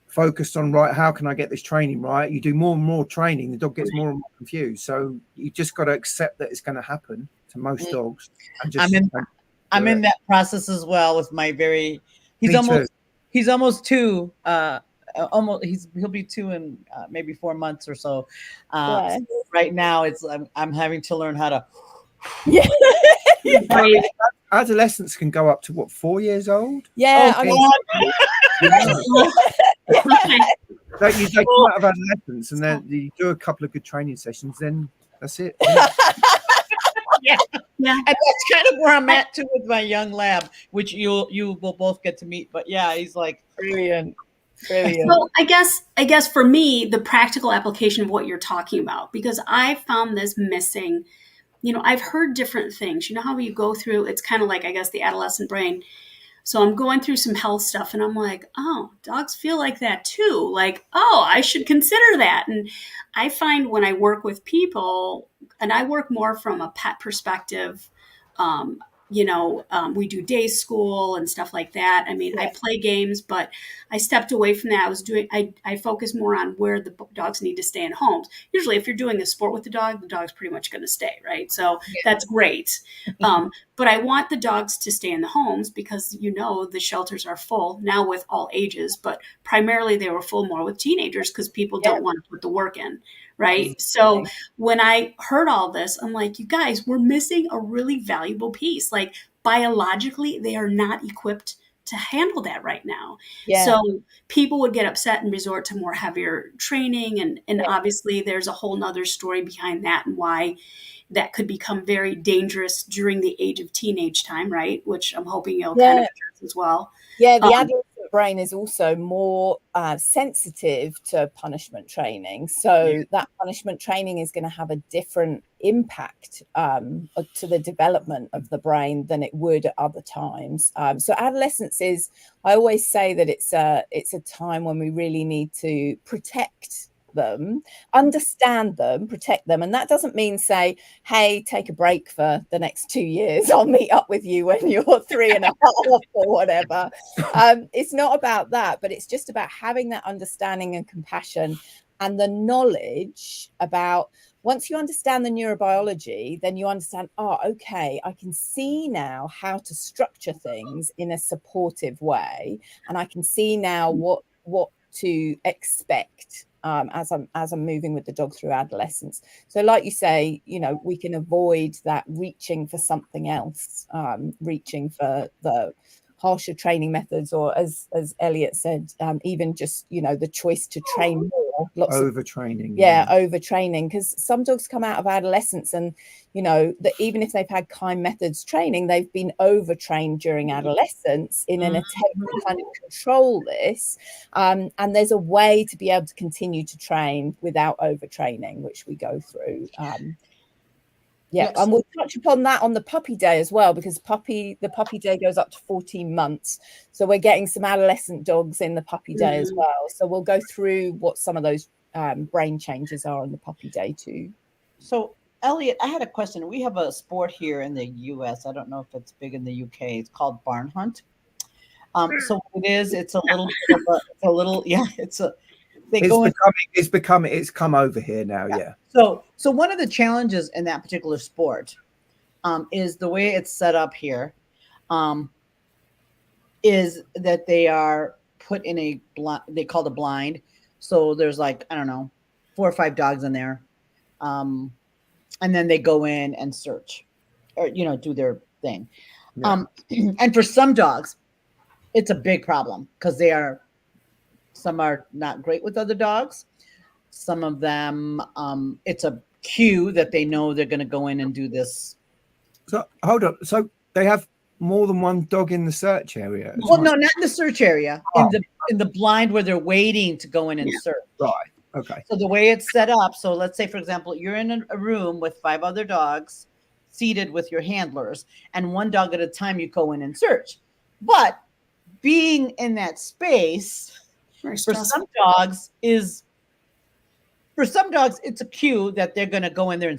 focused on, right, how can I get this training right? You do more and more training, the dog gets more and more confused. So you just got to accept that it's going to happen to most dogs. And just I'm in that process as well with my he's almost 2. He'll be 2 in maybe 4 months or so. Right now, I'm having to learn how to. Yeah. Adolescents can go up to what, 4 years old? Yeah. Like you take them out of adolescence, and then you do a couple of good training sessions. Then that's it. Yeah. And that's kind of where I'm at too with my young lab, which you will both get to meet. But yeah, he's like brilliant. So I guess for me, the practical application of what you're talking about, because I found this missing. I've heard different things. How you go through, it's kind of like, I guess, the adolescent brain. So I'm going through some health stuff, and I'm like, oh, dogs feel like that too. Like, oh, I should consider that. And I find when I work with people, and I work more from a pet perspective, we do day school and stuff like that. I mean, I play games, but I stepped away from that. I focus more on where the dogs need to stay in homes. Usually if you're doing a sport with the dog's pretty much going to stay, right? So that's great. But I want the dogs to stay in the homes because, the shelters are full now with all ages, but primarily they were full more with teenagers because people don't want to put the work in. Right. So when I heard all this, I'm like, you guys, we're missing a really valuable piece. Like biologically, they are not equipped to handle that right now. Yeah. So people would get upset and resort to more heavier training. And obviously there's a whole nother story behind that and why that could become very dangerous during the age of teenage time. Right. Which I'm hoping you'll kind of address as well. Yeah. The adolescent brain is also more sensitive to punishment training. So that punishment training is going to have a different impact to the development of the brain than it would at other times. So adolescence is, I always say that it's a time when we really need to protect them, understand them, protect them. And that doesn't mean say, hey, take a break for the next 2 years. I'll meet up with you when you're 3.5 or whatever. It's not about that, but it's just about having that understanding and compassion and the knowledge about, once you understand the neurobiology, then you understand, oh, okay, I can see now how to structure things in a supportive way. And I can see now what to expect as I'm moving with the dog through adolescence. So like you say, you know, we can avoid that reaching for something else, reaching for the harsher training methods, or as Elliot said, even just, you know, the choice to train more. Overtraining. Overtraining, because some dogs come out of adolescence and, you know, that even if they've had kind methods training, they've been overtrained during adolescence in an attempt to kind of control this. And there's a way to be able to continue to train without overtraining, which we go through. Yes. And we'll touch upon that on the puppy day as well, because the puppy day goes up to 14 months. So we're getting some adolescent dogs in the puppy day as well. So we'll go through what some of those brain changes are on the puppy day too. So Elliot, I had a question. We have a sport here in the US. I don't know if it's big in the UK. It's called barn hunt. So what it is, it's it's come over here now. Yeah. So one of the challenges in that particular sport is the way it's set up here, is that they are put in they call it a blind. So there's like, I don't know, 4 or 5 dogs in there. And then they go in and search or, you know, do their thing. Yeah. And for some dogs, it's a big problem because some are not great with other dogs. Some of them, it's a cue that they know they're going to go in and do this. So hold on. So they have more than one dog in the search area? Well, no, not in the search area. Oh. In the blind where they're waiting to go in and search. Right. Okay. So the way it's set up. So let's say, for example, you're in a room with 5 other dogs seated with your handlers, and one dog at a time you go in and search. But being in that space for some dogs, it's a cue that they're going to go in there and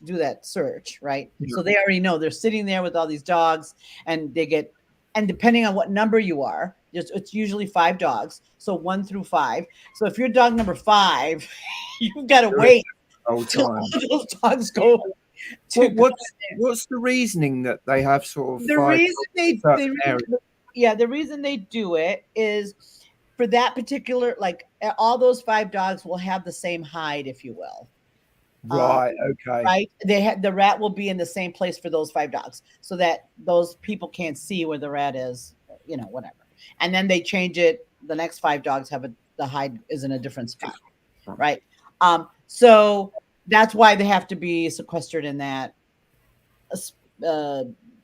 do that search, right? Yeah. So they already know they're sitting there with all these dogs, and depending on what number you are, it's usually 5 dogs. So 1 through 5. So if you're dog number 5, you've got to wait until those dogs go. What's the reasoning that they have sort of the reason they do it is for that particular, like all those 5 dogs will have the same hide, if you will. Right. Okay. Right. The rat will be in the same place for those 5 dogs, so that those people can't see where the rat is, you know, whatever. And then they change it. The next 5 dogs the hide is in a different spot. Right. So that's why they have to be sequestered in that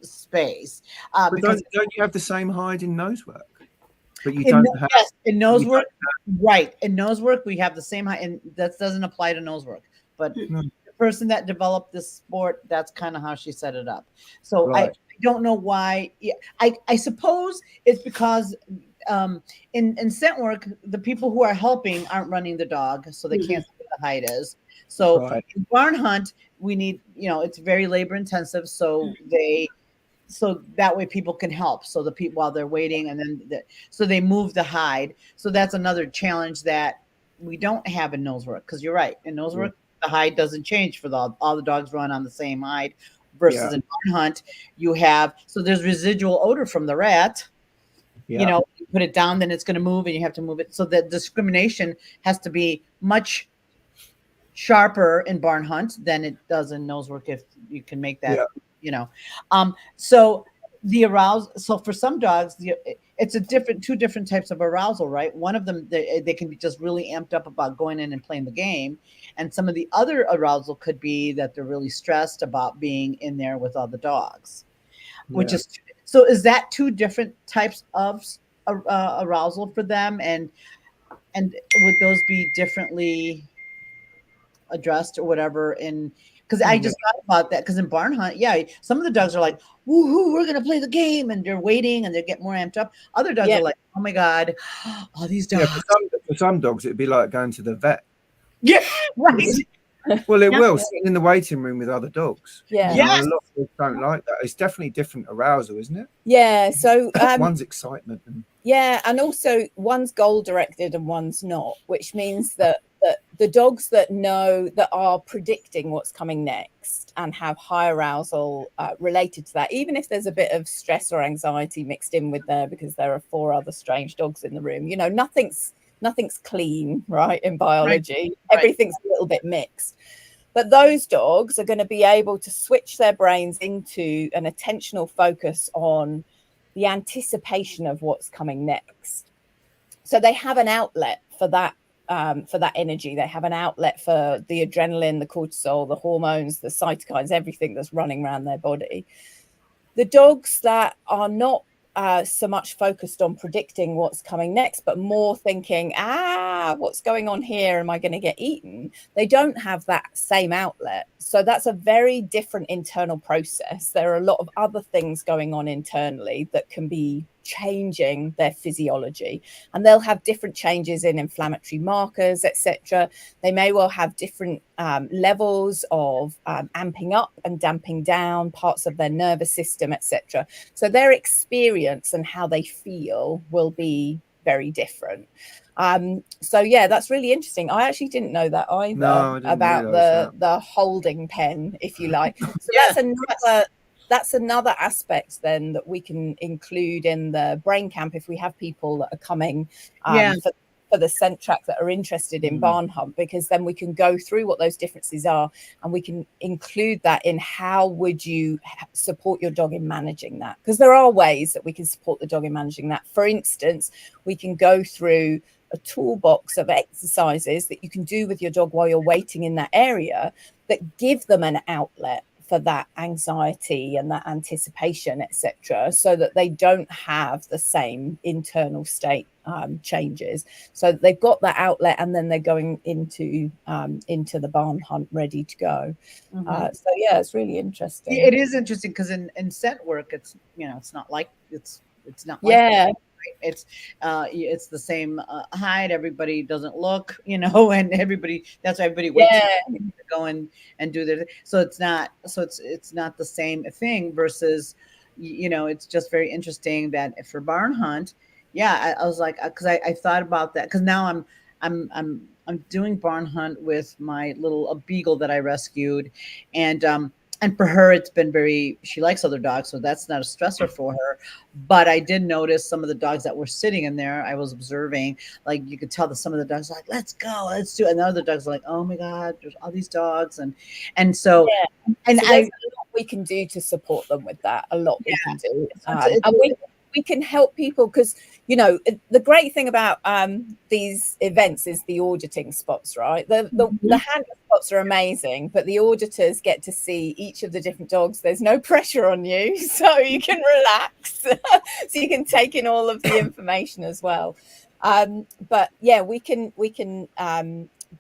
space. Because don't you have the same hide in nose work? But you don't have. Yes, in nose work, right? In nose work, we have the same hide, and that doesn't apply to nose work. But the person that developed this sport, that's kind of how she set it up. So right. I don't know why. Yeah, I suppose it's because in scent work, the people who are helping aren't running the dog, so they can't see what the hide is. So in barn hunt, we need, you know, it's very labor intensive. So that way people can help. So the people, while they're waiting, and then so they move the hide. So that's another challenge that we don't have in nose work. Because you're right, in nose work, the hide doesn't change for all the dogs run on the same hide. Versus in barn hunt, so there's residual odor from the rat. Yeah. You know, you put it down, then it's going to move, and you have to move it. So the discrimination has to be much sharper in barn hunt than it does in nose work, if you can make that, you know. So the arousal. So for some dogs, it's two different types of arousal, right? One of them, they can be just really amped up about going in and playing the game, and some of the other arousal could be that they're really stressed about being in there with all the dogs, which is. So is that 2 different types of arousal for them, and would those be differently addressed or whatever? Because I just thought about that, because in barn hunt, some of the dogs are like, woohoo, we're gonna play the game, and they're waiting and they get more amped up. Other dogs are like, oh my god, all these dogs. For some dogs it'd be like going to the vet. Yeah, right. Well, it Yeah. will sit in the waiting room with other dogs. Yeah. You know, Yes. a lot of dogs don't like that. It's definitely different arousal, isn't it? Yeah. So One's excitement. And yeah, and also one's goal directed and one's not, which means that the dogs that know, that are predicting what's coming next and have high arousal related to that, even if there's a bit of stress or anxiety mixed in with there because there are 4 other strange dogs in the room, you know, nothing's clean, right, in biology. Right. Everything's a little bit mixed. But those dogs are going to be able to switch their brains into an attentional focus on the anticipation of what's coming next. So they have an outlet for that energy. They have an outlet for the adrenaline, the cortisol, the hormones, the cytokines, everything that's running around their body. The dogs that are not so much focused on predicting what's coming next, but more thinking, what's going on here? Am I going to get eaten? They don't have that same outlet. So that's a very different internal process. There are a lot of other things going on internally that can be changing their physiology, and they'll have different changes in inflammatory markers, etc. They may well have different levels of amping up and damping down parts of their nervous system, etc. So their experience and how they feel will be very different. So yeah, that's really interesting. I actually didn't know that either. No, I didn't about realise the holding pen, if you like. So Yeah. that's another aspect then that we can include in the brain camp if we have people that are coming for the scent track that are interested in barn hunt, because then we can go through what those differences are and we can include that in how would you support your dog in managing that, because there are ways that we can support the dog in managing that. For instance, we can go through a toolbox of exercises that you can do with your dog while you're waiting in that area that give them an outlet for that anxiety and that anticipation, etc., so that they don't have the same internal state changes. So they've got that outlet, and then they're going into the barn hunt ready to go. So yeah, it's really interesting. It is interesting because in scent work, it's, you know, it's not like it's not like Yeah. that. It's the same hide. Everybody doesn't look, you know, and that's why everybody waits to go and do their. So it's not the same thing versus, you know, it's just very interesting that for barn hunt, yeah, I was like, because I thought about that, because now I'm doing barn hunt with my little beagle that I rescued, and for her, it's been she likes other dogs, so that's not a stressor for her. But I did notice some of the dogs that were sitting in there, I was observing, like you could tell that some of the dogs are like, let's go, let's do it. And the other dogs are like, oh my God, there's all these dogs. And so, and so there's a lot we can do to support them with that, a lot we can do. And we can help people, because, you know, the great thing about these events is the auditing spots, right? The handler spots are amazing, but the auditors get to see each of the different dogs. There's no pressure on you, so you can relax. So you can take in all of the information as well. But yeah, we can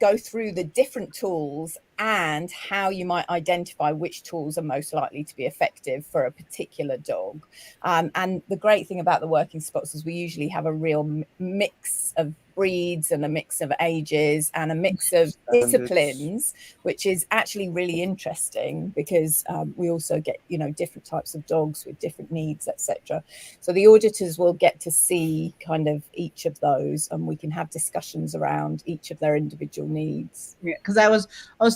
go through the different tools and how you might identify which tools are most likely to be effective for a particular dog. And the great thing about the working spots is we usually have a real mix of breeds and a mix of ages and a mix of disciplines, which is actually really interesting, because we also get, you know, different types of dogs with different needs, etc. So the auditors will get to see kind of each of those, and we can have discussions around each of their individual needs. Yeah, because I was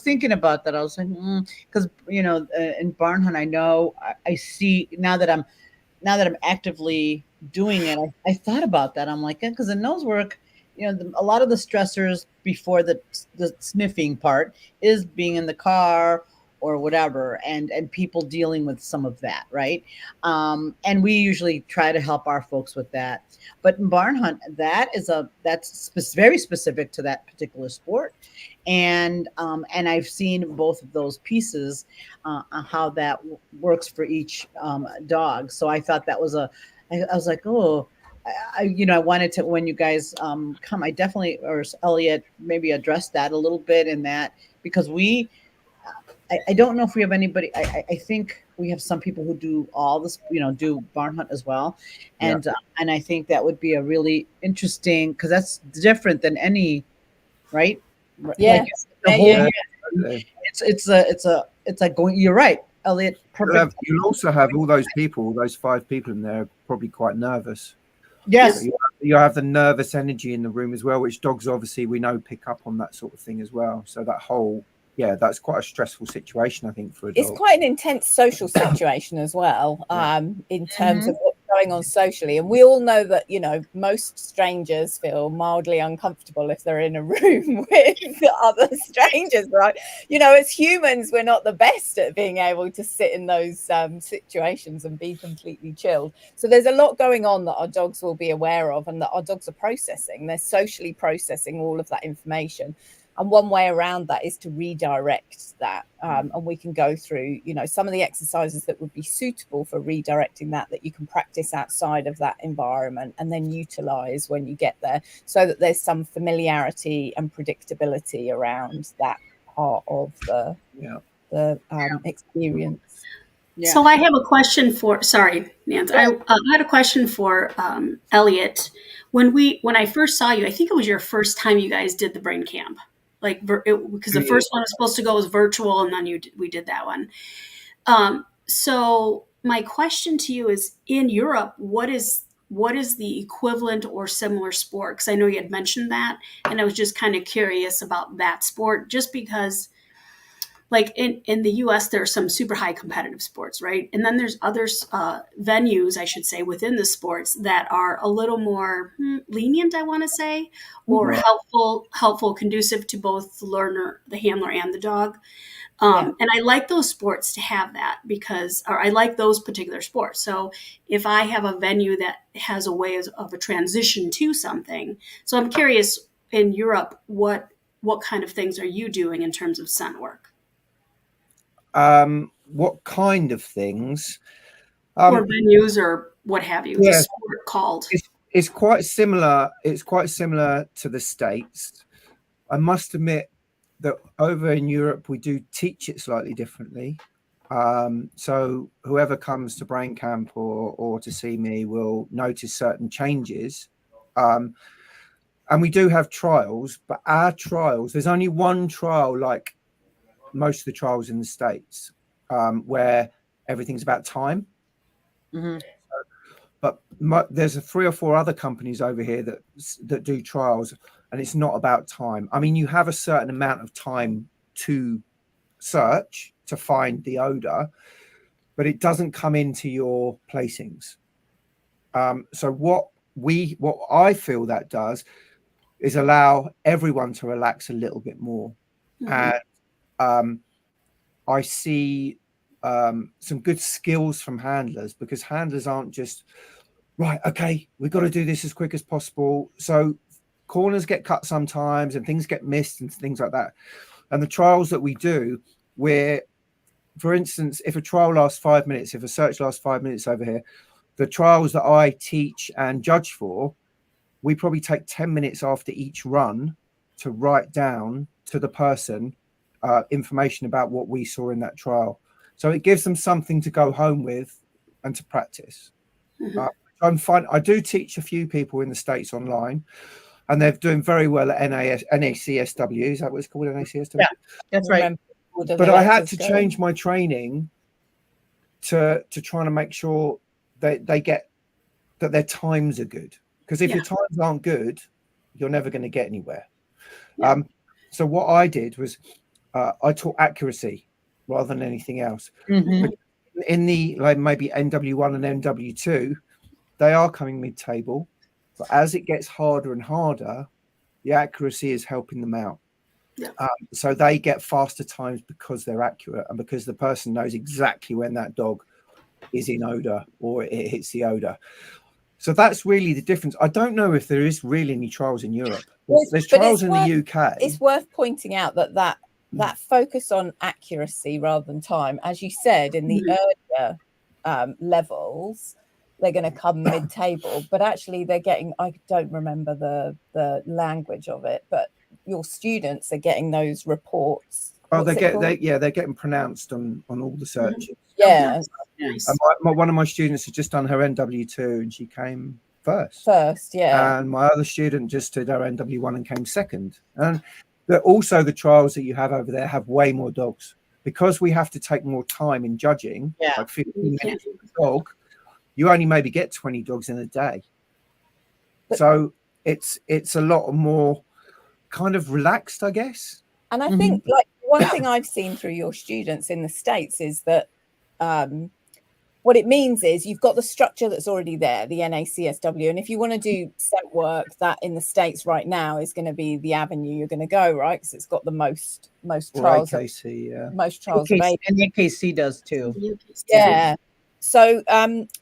thinking about that. I was like, because you know, in barn hunt, I know I see now that I'm actively doing it. I thought about that. I'm like, because in nose work, you know, a lot of the stressors before the sniffing part is being in the car or whatever, and people dealing with some of that, right? And we usually try to help our folks with that. But in barn hunt, that's very specific to that particular sport, and I've seen both of those pieces, how that works for each dog. So I thought that was I was like, oh. I wanted to, when you guys come, I definitely, or Elliot, maybe address that a little bit in that, because I don't know if we have anybody. I think we have some people who do all this, you know, do barn hunt as well, and and I think that would be a really interesting, because that's different than any, right? Yeah. Like, the whole Yeah. Totally. it's like going. You're right, Elliot. Perfect. You'll also have all those people, those 5 people in there, are probably quite nervous. Yes. So you have the nervous energy in the room as well, which dogs obviously we know pick up on that sort of thing as well. So that whole, that's quite a stressful situation, I think, for a dog. It's quite an intense social situation as well, in terms of what's going on socially. And we all know that, most strangers feel mildly uncomfortable if they're in a room with other strangers, right? As humans, we're not the best at being able to sit in those situations and be completely chilled. So there's a lot going on that our dogs will be aware of and that our dogs are processing. They're socially processing all of that information. And one way around that is to redirect that. And we can go through, some of the exercises that would be suitable for redirecting that you can practice outside of that environment and then utilize when you get there, so that there's some familiarity and predictability around that part of the experience. Yeah. So I have a question for, sorry, Nance. I had a question for Elliot. When I first saw you, I think it was your first time you guys did the brain camp. Because the first one was supposed to go as virtual, and then we did that one. So my question to you is, in Europe, what is the equivalent or similar sport? Because I know you had mentioned that, and I was just kind of curious about that sport, just because, like in the US, there are some super high competitive sports, right? And then there's other venues, I should say, within the sports that are a little more lenient, I want to say, or helpful, conducive to both the learner, the handler, and the dog. And I like those sports to have that or I like those particular sports. So if I have a venue that has a way of a transition to something, so I'm curious, in Europe, what kind of things are you doing in terms of scent work? What kind of things? Or venues or what have you, the sport called. It's quite similar. It's quite similar to the States. I must admit that over in Europe, we do teach it slightly differently. So whoever comes to Brain Camp or to see me will notice certain changes. And we do have trials, but our trials, there's only one trial like most of the trials in the States, where everything's about time. But there's 3 or 4 other companies over here that do trials, and it's not about time. I mean, you have a certain amount of time to search to find the odor, but it doesn't come into your placings. So what I feel that does is allow everyone to relax a little bit more. And I see some good skills from handlers, because handlers aren't just, right, okay, we've got to do this as quick as possible. So corners get cut sometimes and things get missed and things like that. And the trials that we do, where, for instance, if a trial lasts 5 minutes, if a search lasts 5 minutes over here, the trials that I teach and judge for, we probably take 10 minutes after each run to write down to the person information about what we saw in that trial. So it gives them something to go home with and to practice. I'm fine. I do teach a few people in the States online, and they're doing very well at NACSW. Is that what it's called, NACSW? Yeah, that's right. But I had to change my training to try to make sure they get that their times are good. Because if your times aren't good, you're never going to get anywhere. So what I did was I taught accuracy rather than anything else. In the maybe NW1 and NW2, they are coming mid-table, but as it gets harder and harder, the accuracy is helping them out. So they get faster times because they're accurate and because the person knows exactly when that dog is in odor or it hits the odor. So that's really the difference. I don't know if there is really any trials in Europe. There's trials in the UK. It's worth pointing out that focus on accuracy rather than time, as you said, in the earlier levels, they're going to come mid-table, but actually they're getting, I don't remember the language of it, but your students are getting those reports. Oh, they're getting pronounced on all the searches. Yeah. Nice. And one of my students has just done her NW2 and she came first. And my other student just did her NW1 and came second. And that also the trials that you have over there have way more dogs because we have to take more time in judging. Yeah. Like 15 minutes for a dog, you only maybe get 20 dogs in a day. So it's a lot more kind of relaxed, I guess. And I think like one thing I've seen through your students in the States is that what it means is you've got the structure that's already there, the NACSW. And if you want to do scent work, that in the States right now is going to be the avenue you're going to go, right? Because it's got the most trials. AKC, yeah. Most trials. AKC, and AKC does too. Yeah. So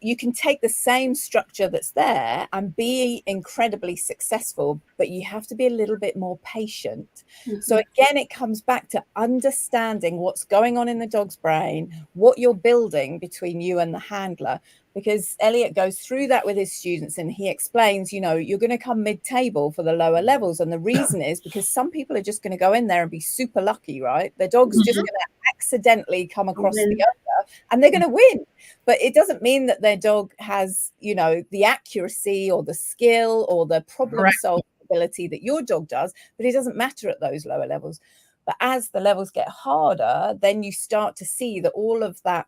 you can take the same structure that's there and be incredibly successful, but you have to be a little bit more patient. So again, it comes back to understanding what's going on in the dog's brain, what you're building between you and the handler, because Elliot goes through that with his students and he explains, you know, you're going to come mid-table for the lower levels. And the reason is because some people are just going to go in there and be super lucky, right? The dog's just going to accidentally come across the other and they're going to win. But it doesn't mean that their dog has, you know, the accuracy or the skill or the problem solving ability that your dog does, but it doesn't matter at those lower levels. But as the levels get harder, then you start to see that all of that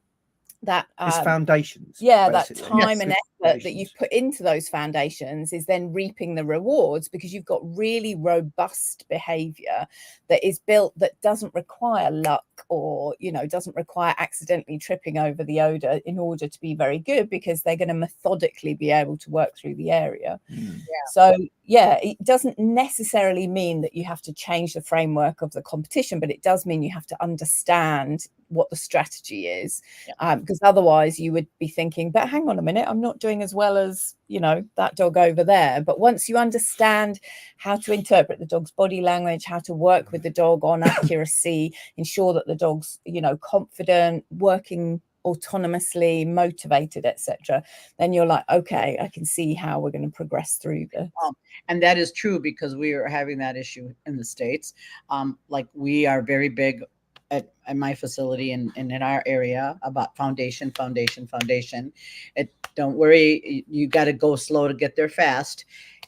it's foundations. Yeah, basically. that time and effort that you've put into those foundations is then reaping the rewards because you've got really robust behavior that is built that doesn't require luck or, you know, doesn't require accidentally tripping over the odor in order to be very good because they're going to methodically be able to work through the area. So yeah, it doesn't necessarily mean that you have to change the framework of the competition, but it does mean you have to understand what the strategy is, because otherwise you would be thinking, but hang on a minute, I'm not doing as well as, you know, that dog over there. But once you understand how to interpret the dog's body language, how to work with the dog on accuracy, ensure that the dog's, you know, confident, working autonomously, motivated, etc., then you're like, okay, I can see how we're going to progress through this. And that is true because we are having that issue in the States. Like we are very big at my facility and in our area about foundation. Don't worry, you got to go slow to get there fast.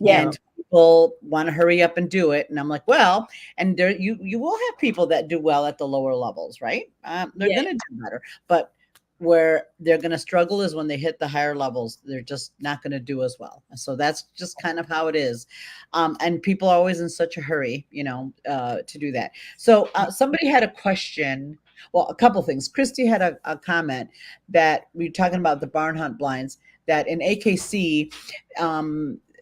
And people want to hurry up and do it. And I'm like, well, and there you will have people that do well at the lower levels, right? They're going to do better. But where they're going to struggle is when they hit the higher levels. They're just not going to do as well. So that's just kind of how it is. And people are always in such a hurry, you know, to do that. So somebody had a question. Well, a couple things. Christy had a comment that we were talking about the barn hunt blinds, that in AKC,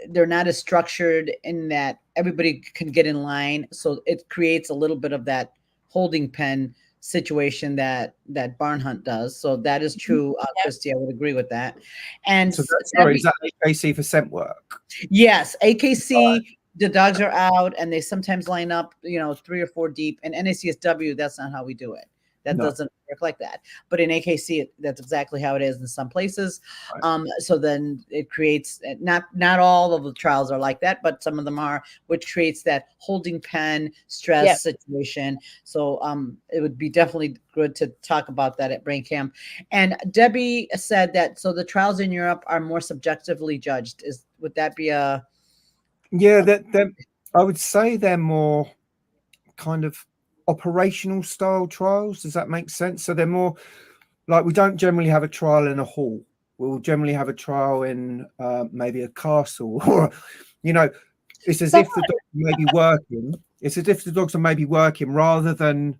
they're not as structured in that everybody can get in line. So it creates a little bit of that holding pen situation that barn hunt does. So that is true, Christy. I would agree with that. And so is that AKC for scent work? Yes, AKC. The dogs are out and they sometimes line up, you know, 3 or 4 deep. And NACSW, that's not how we do it. That doesn't work like that. But in AKC, that's exactly how it is in some places. So then it creates, not all of the trials are like that, but some of them are, which creates that holding pen stress situation. So it would be definitely good to talk about that at Brain Camp. And Debbie said that, so the trials in Europe are more subjectively judged. Would that be a... Yeah, I would say they're more kind of operational style trials. Does that make sense? So they're more like, we don't generally have a trial in a hall. We'll generally have a trial in maybe a castle, or, you know, it's as if the dogs may be working. It's as if the dogs are maybe working rather than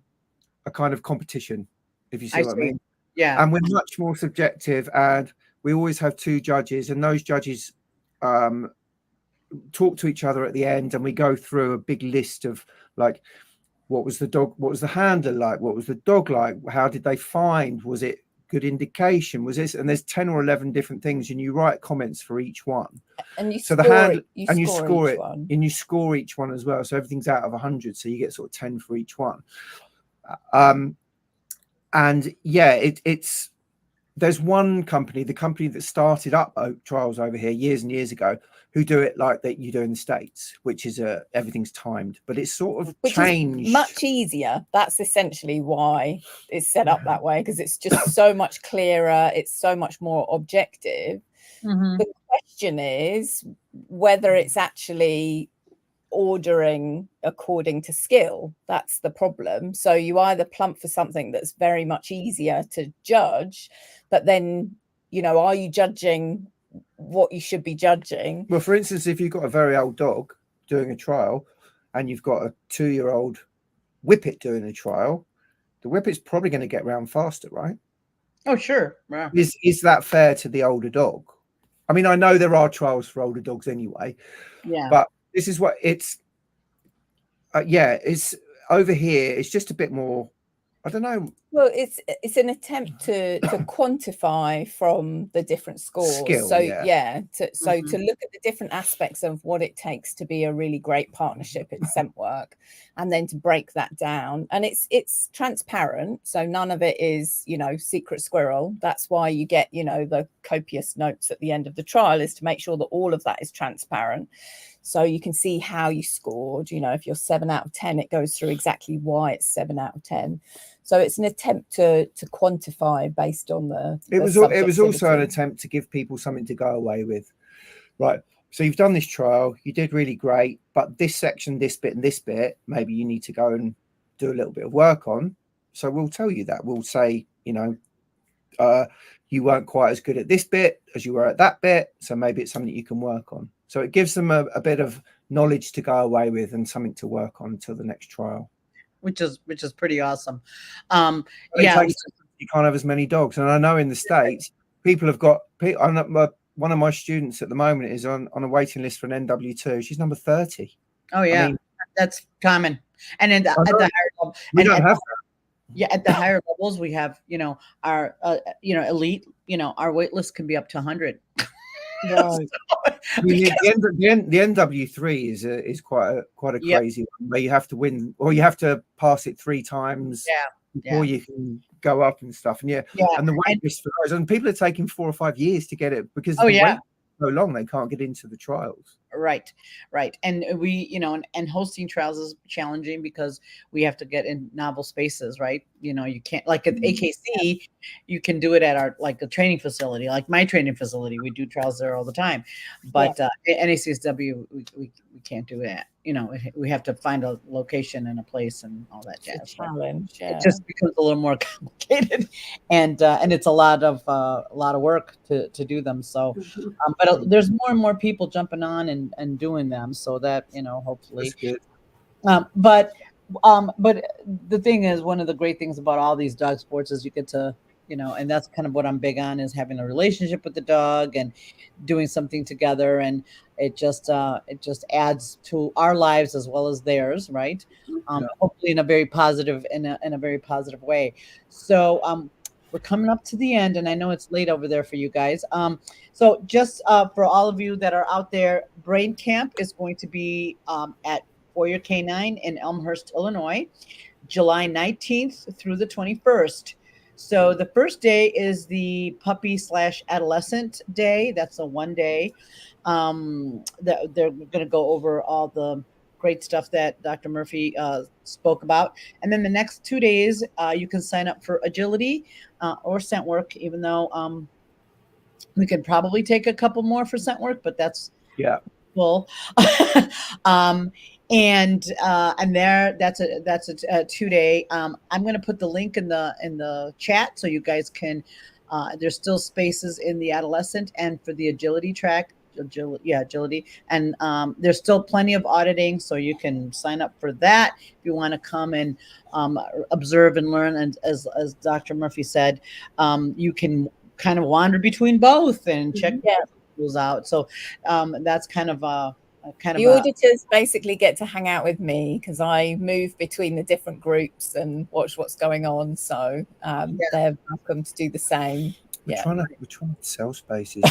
a kind of competition, if you see what I mean. Yeah. And we're much more subjective, and we always have 2 judges, and those judges talk to each other at the end, and we go through a big list of like, what was the handler like, what was the dog like, how did they find, was it good indication, was this, and there's 10 or 11 different things, and you write comments for each one, and you score each one as well, so everything's out of 100, so you get sort of 10 for each one. And yeah, it's there's one company, the company that started up oak trials over here years and years ago, who do it like that you do in the States, which is everything's timed, but it's sort of changed. Much easier. That's essentially why it's set up that way, because it's just so much clearer. It's so much more objective. The question is whether it's actually ordering according to skill. That's the problem. So you either plump for something that's very much easier to judge, but then, you know, are you judging what you should be judging? Well, for instance, if you've got a very old dog doing a trial and you've got a 2-year-old whippet doing a trial, the whippet's probably going to get round faster, right? Oh, sure. Yeah. Is that fair to the older dog? I mean, I know there are trials for older dogs anyway, Yeah. but this is what it's. It's over here. It's just a bit more. I don't know. Well, it's an attempt to quantify from the different scores. Skill, so yeah. to look at the different aspects of what it takes to be a really great partnership in scent work, and then to break that down. And it's transparent, so none of it is, you know, secret squirrel. That's why you get, you know, the copious notes at the end of the trial, is to make sure that all of that is transparent. So you can see how you scored. You know, if you're 7 out of 10, it goes through exactly why it's 7 out of 10. So it's an attempt to quantify based on the. It was also an attempt to give people something to go away with, right? So you've done this trial, you did really great, but this section, this bit, and this bit, maybe you need to go and do a little bit of work on. So we'll tell you that. We'll say, you know, you weren't quite as good at this bit as you were at that bit, so maybe it's something you can work on. So it gives them a bit of knowledge to go away with and something to work on until the next trial. Which is pretty awesome. You can't have as many dogs, and I know in the States people have got. One of my students at the moment is on a waiting list for an NW2. She's number 30. Oh yeah, I mean, that's common. And then at the higher level, we don't have that. Yeah, at the higher levels, we have, you know, our elite. You know, our wait list can be up to 100. Right. I mean, the NW3 is quite a crazy one, where you have to win, or you have to pass it 3 times before you can go up and stuff. And and the wait list for those, and people are taking 4 or 5 years to get it because the wait is so long they can't get into the trials. Right. And we, you know, and hosting trials is challenging because we have to get in novel spaces, right? You know, you can't, like at AKC, you can do it at our, like a training facility, like my training facility. We do trials there all the time, but NACSW, we can't do that. You know, we have to find a location and a place and all that jazz. It's a challenge. It just becomes a little more complicated, and it's a lot of work to do them. So, but there's more and more people jumping on and doing them, so that, you know, hopefully. That's good. But the thing is, one of the great things about all these dog sports is you get to, you know, and that's kind of what I'm big on, is having a relationship with the dog and doing something together, and it just adds to our lives as well as theirs, right? Hopefully in a very positive way. So we're coming up to the end, and I know it's late over there for you guys. So just for all of you that are out there, Brain Camp is going to be at Warrior Canine in Elmhurst, Illinois, July 19th through the 21st. So the first day is the puppy/adolescent day. That's a 1 day. That they're going to go over all the great stuff that Dr. Murphy spoke about. And then the next 2 days, you can sign up for agility or scent work, even though we could probably take a couple more for scent work, but that's full. And there, that's a 2 day. I'm going to put the link in the chat so you guys can. There's still spaces in the adolescent and for the agility track. Agility, and there's still plenty of auditing, so you can sign up for that if you want to come and observe and learn. And as Dr. Murphy said, you can kind of wander between both and check schools out. So that's kind of the auditors basically get to hang out with me because I move between the different groups and watch what's going on. So they're welcome to do the same. We're trying to sell spaces.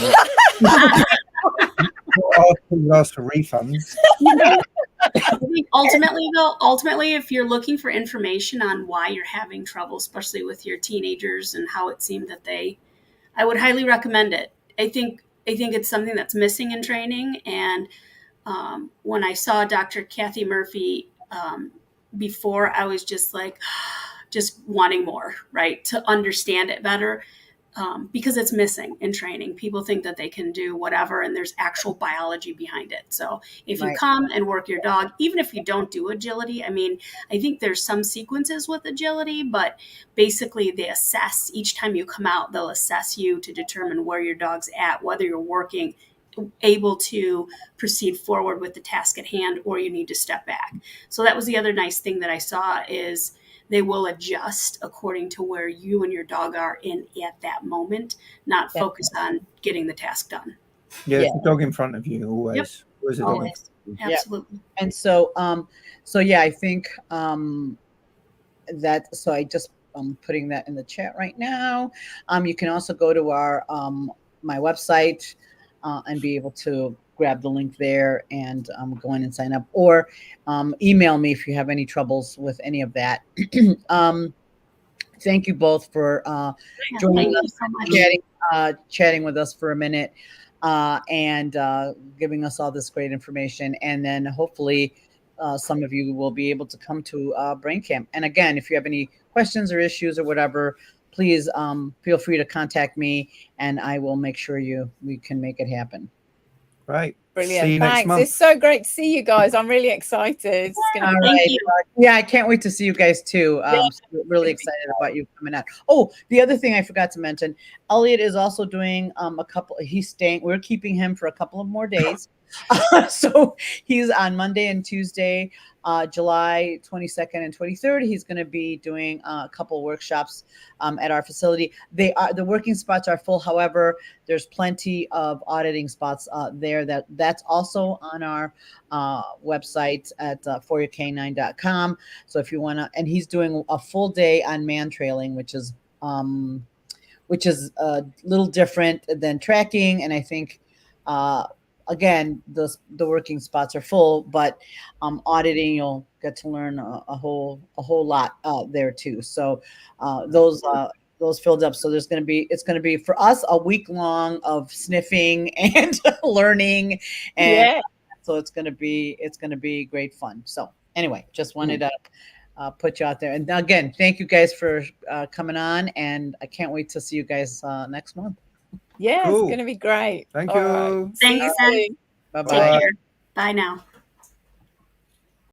Ask for refunds. I think ultimately, if you're looking for information on why you're having trouble, especially with your teenagers and how it seemed that I would highly recommend it. I think it's something that's missing in training. And when I saw Dr. Kathy Murphy before, I was just like, just wanting more, right, to understand it better. because it's missing in training. People think that they can do whatever, and there's actual biology behind it. So if you Right. come and work your dog, even if you don't do agility, I mean, I think there's some sequences with agility, but basically they assess each time you come out, they'll assess you to determine where your dog's at, whether you're working, able to proceed forward with the task at hand, or you need to step back. So that was the other nice thing that I saw is they will adjust according to where you and your dog are in at that moment, not focus on getting the task done. Yeah, it's the dog in front of you always. Yep. Always a dog. Always. Absolutely. And so, so yeah, I think that. So I just I'm putting that in the chat right now. You can also go to our my website and be able to grab the link there and go in and sign up, or email me if you have any troubles with any of that. Thank you both for joining us, chatting with us for a minute, and giving us all this great information. And then hopefully some of you will be able to come to Brain Camp. And again, if you have any questions or issues or whatever, please feel free to contact me, and I will make sure we can make it happen. Right. Brilliant. See you next Thanks. month. It's so great to see you guys. I'm really excited. It's gonna All be right. Yeah, I can't wait to see you guys too. So really excited about you coming out. Oh, the other thing I forgot to mention, Elliot is also doing a couple. He's staying. We're keeping him for a couple of more days. So he's on Monday and Tuesday, July 22nd and 23rd. He's going to be doing a couple workshops at our facility. The working spots are full. However, there's plenty of auditing spots there. That's also on our website at foryourcanine.com. So if you want to, and he's doing a full day on man trailing, which is a little different than tracking. And I think, again, the working spots are full, but auditing, you'll get to learn a whole lot there too. So those filled up. So it's going to be for us a week long of sniffing and learning, and so it's going to be great fun. So anyway, just wanted to put you out there. And again, thank you guys for coming on, and I can't wait to see you guys next month. Yeah, Cool. It's going to be great. Thank All you. right. Thanks, See you soon. Bye-bye. Take care. Bye now.